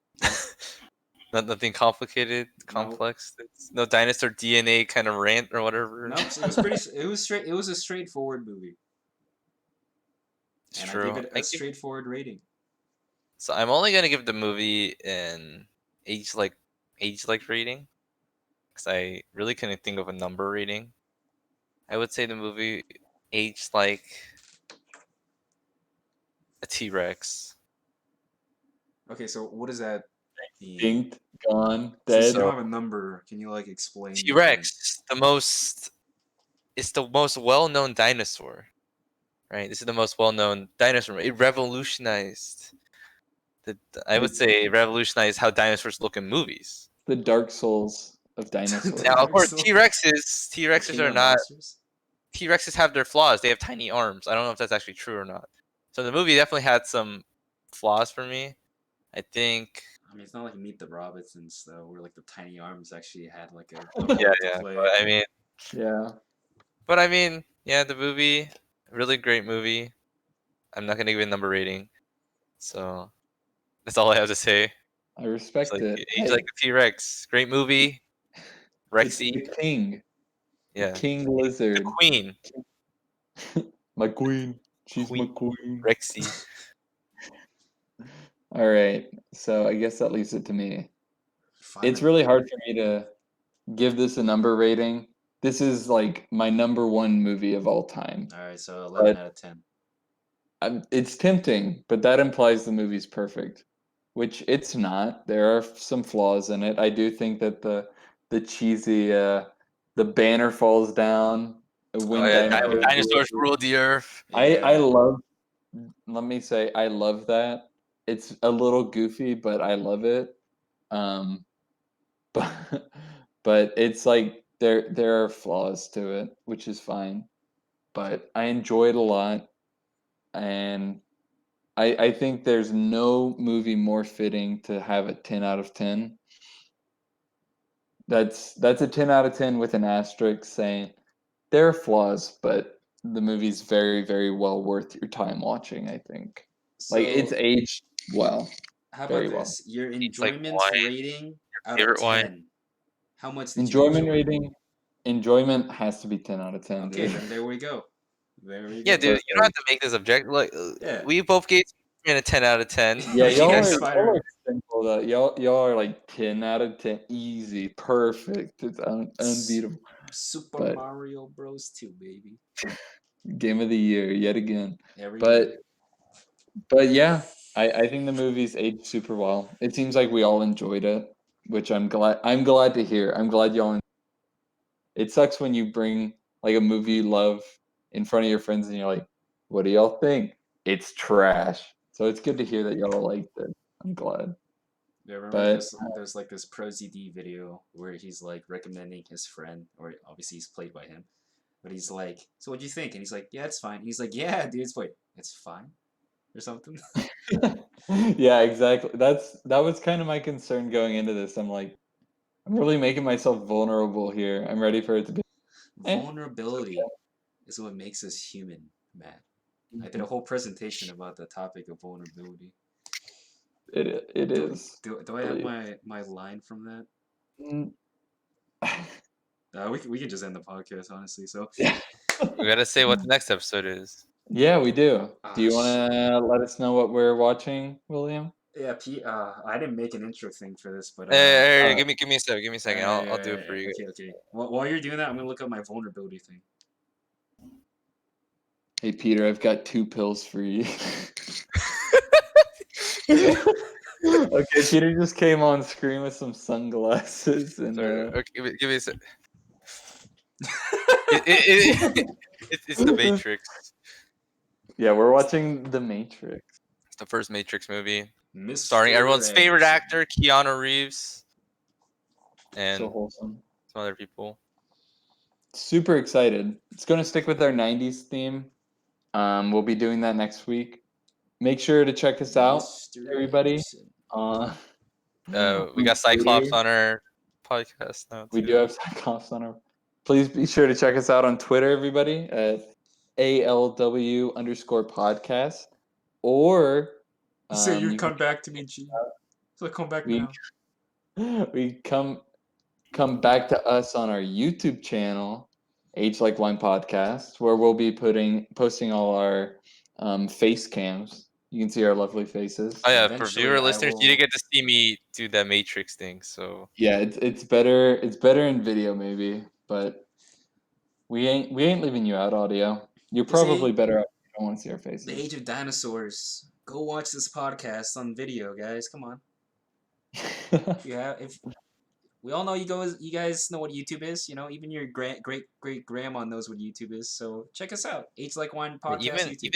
Nothing complicated, No. complex. No dinosaur DNA kind of rant or whatever. No, it was pretty. It was straight. It was a straightforward movie. It's and I true. give it a straightforward rating. So I'm only gonna give the movie an age like rating because I really couldn't think of a number rating. I would say the movie aged like a T-Rex. Okay, so what does that mean? Extinct, gone, Since dead. you don't have a number, can you like explain? T-Rex, it's the most well-known dinosaur, right? This is the most well-known dinosaur. It revolutionized I would say it revolutionized how dinosaurs look in movies. The Dark Souls of dinosaurs. Now, of Dark course, Souls. T-Rexes King are of not. Monsters? T-Rexes have their flaws. They have tiny arms. I don't know if that's actually true or not. So the movie definitely had some flaws for me. I think. I mean, it's not like Meet the Robinsons though, where like the tiny arms actually had like a Yeah, role to yeah. play. Yeah. But I mean, yeah, the movie, really great movie. I'm not gonna give it a number rating. So that's all I have to say. I respect It's like it. age like a T-Rex. Great movie. It's Rexy. the king. Yeah. The king The lizard. queen. My queen. She's my Queen. queen. Rexy. All right. So I guess that leaves it to me. Finally. It's really hard for me to give this a number rating. This is like my number one movie of all time. All right, so 11 But out of 10. It's tempting, but that implies the movie's perfect, which it's not. There are some flaws in it. I do think that the cheesy the banner falls down when Oh yeah, dinosaurs. dinosaurs rule the earth. I love. Let me say, I love that. It's a little goofy, but I love it. Um, but but it's like there are flaws to it, which is fine. But I enjoy it a lot, and I think there's no movie more fitting to have a 10 out of 10. That's a 10 out of 10 with an asterisk saying there are flaws, but the movie's very, very well worth your time watching, I think. Like it's So aged well. how about Very well. this? Your It's like enjoyment wine. rating out of Favorite wine. 10. How much did you Enjoyment enjoy? rating. Enjoyment has to be 10 out of 10. Okay, dude. then there we go. There we Yeah, go. dude, you don't have to make this objective. Like, Yeah. we both gave Spider-Man a 10 out of 10. Yeah, We y'all gave are, Spider- simple though. Y'all are like 10 out of 10. Easy. Perfect. It's unbeatable. Super But Mario Bros. 2, baby. game of the year yet again. Every But year. but yeah, I think the movie's aged super well. It seems like we all enjoyed it, which I'm glad to hear. I'm glad y'all. It sucks when you bring like a movie you love in front of your friends and you're like, "What do y'all think?" It's trash. So it's good to hear that y'all liked it. I'm glad. Yeah, remember But there's like this Pro ZD video where he's like recommending his friend, or obviously he's played by him, but he's like, "So what do you think?" And he's like, "Yeah, it's fine." He's like, "Yeah, dude, it's fine," or something. yeah, exactly. That was kind of my concern going into this. I'm like, I'm really making myself vulnerable here. I'm ready for it to be. Vulnerability is what makes us human, Matt. I did a whole presentation about the topic of vulnerability. It Do, is. do I have my line from that? Mm. We can just end the podcast, honestly. So We gotta say what the next episode is. Yeah, we do. Do you want shit. to let us know what we're watching, William? Yeah, I didn't make an intro thing for this, but Hey, give me a second. Give me a second. I'll do it for you. okay. While you're doing that, I'm gonna look up my vulnerability thing. Hey, Peter, I've got 2 pills for you. Okay. Okay, Peter just came on screen with some sunglasses and Sorry. Okay, give me a second. It's the Matrix. yeah, we're watching The Matrix. It's the first Matrix movie, Mr. starring everyone's favorite Anderson. actor, Keanu Reeves, So and wholesome. some other people. Super excited. It's going to stick with our 90s theme. We'll be doing that next week. Make sure to check us out, Mr. everybody. Anderson. We got Cyclops on our podcast now We too. do have Cyclops on our. Please be sure to check us out on Twitter, everybody, at ALW_podcast. Or So you you come back to me, G. So come back we, now. we come back to us on our YouTube channel, Age Like Wine Podcast, where we'll be posting all our face cams. You can see our lovely faces. Oh yeah, for Eventually, viewer I listeners, you will. didn't get to see me do that Matrix thing, so Yeah, it's better. It's better in video maybe, but we ain't leaving you out, audio. You're This probably ain't better off if you don't want to see our the age faces. of dinosaurs. Go watch this podcast on video, guys. Come on. If we all know you guys know what YouTube is. You know, even your great grandma knows what YouTube is. So check us out. Age Like Wine yeah, podcast YouTube.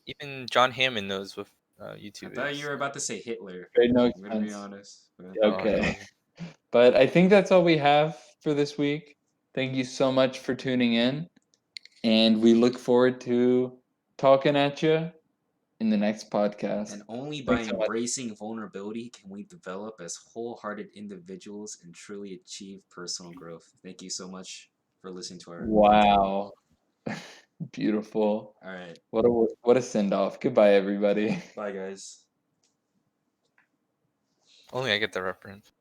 even John Hammond knows what I YouTube thought you is. were about to say Hitler. Great, no I'm gonna be expense. honest. But Oh Okay. no. But I think that's all we have for this week. Thank you so much for tuning in. And we look forward to talking at you in the next podcast. And only by Thanks so much. embracing vulnerability can we develop as wholehearted individuals and truly achieve personal growth. Thank you so much for listening to our Wow. Beautiful. All right. What a send off. Goodbye, everybody. Bye, guys. Only I get the reference.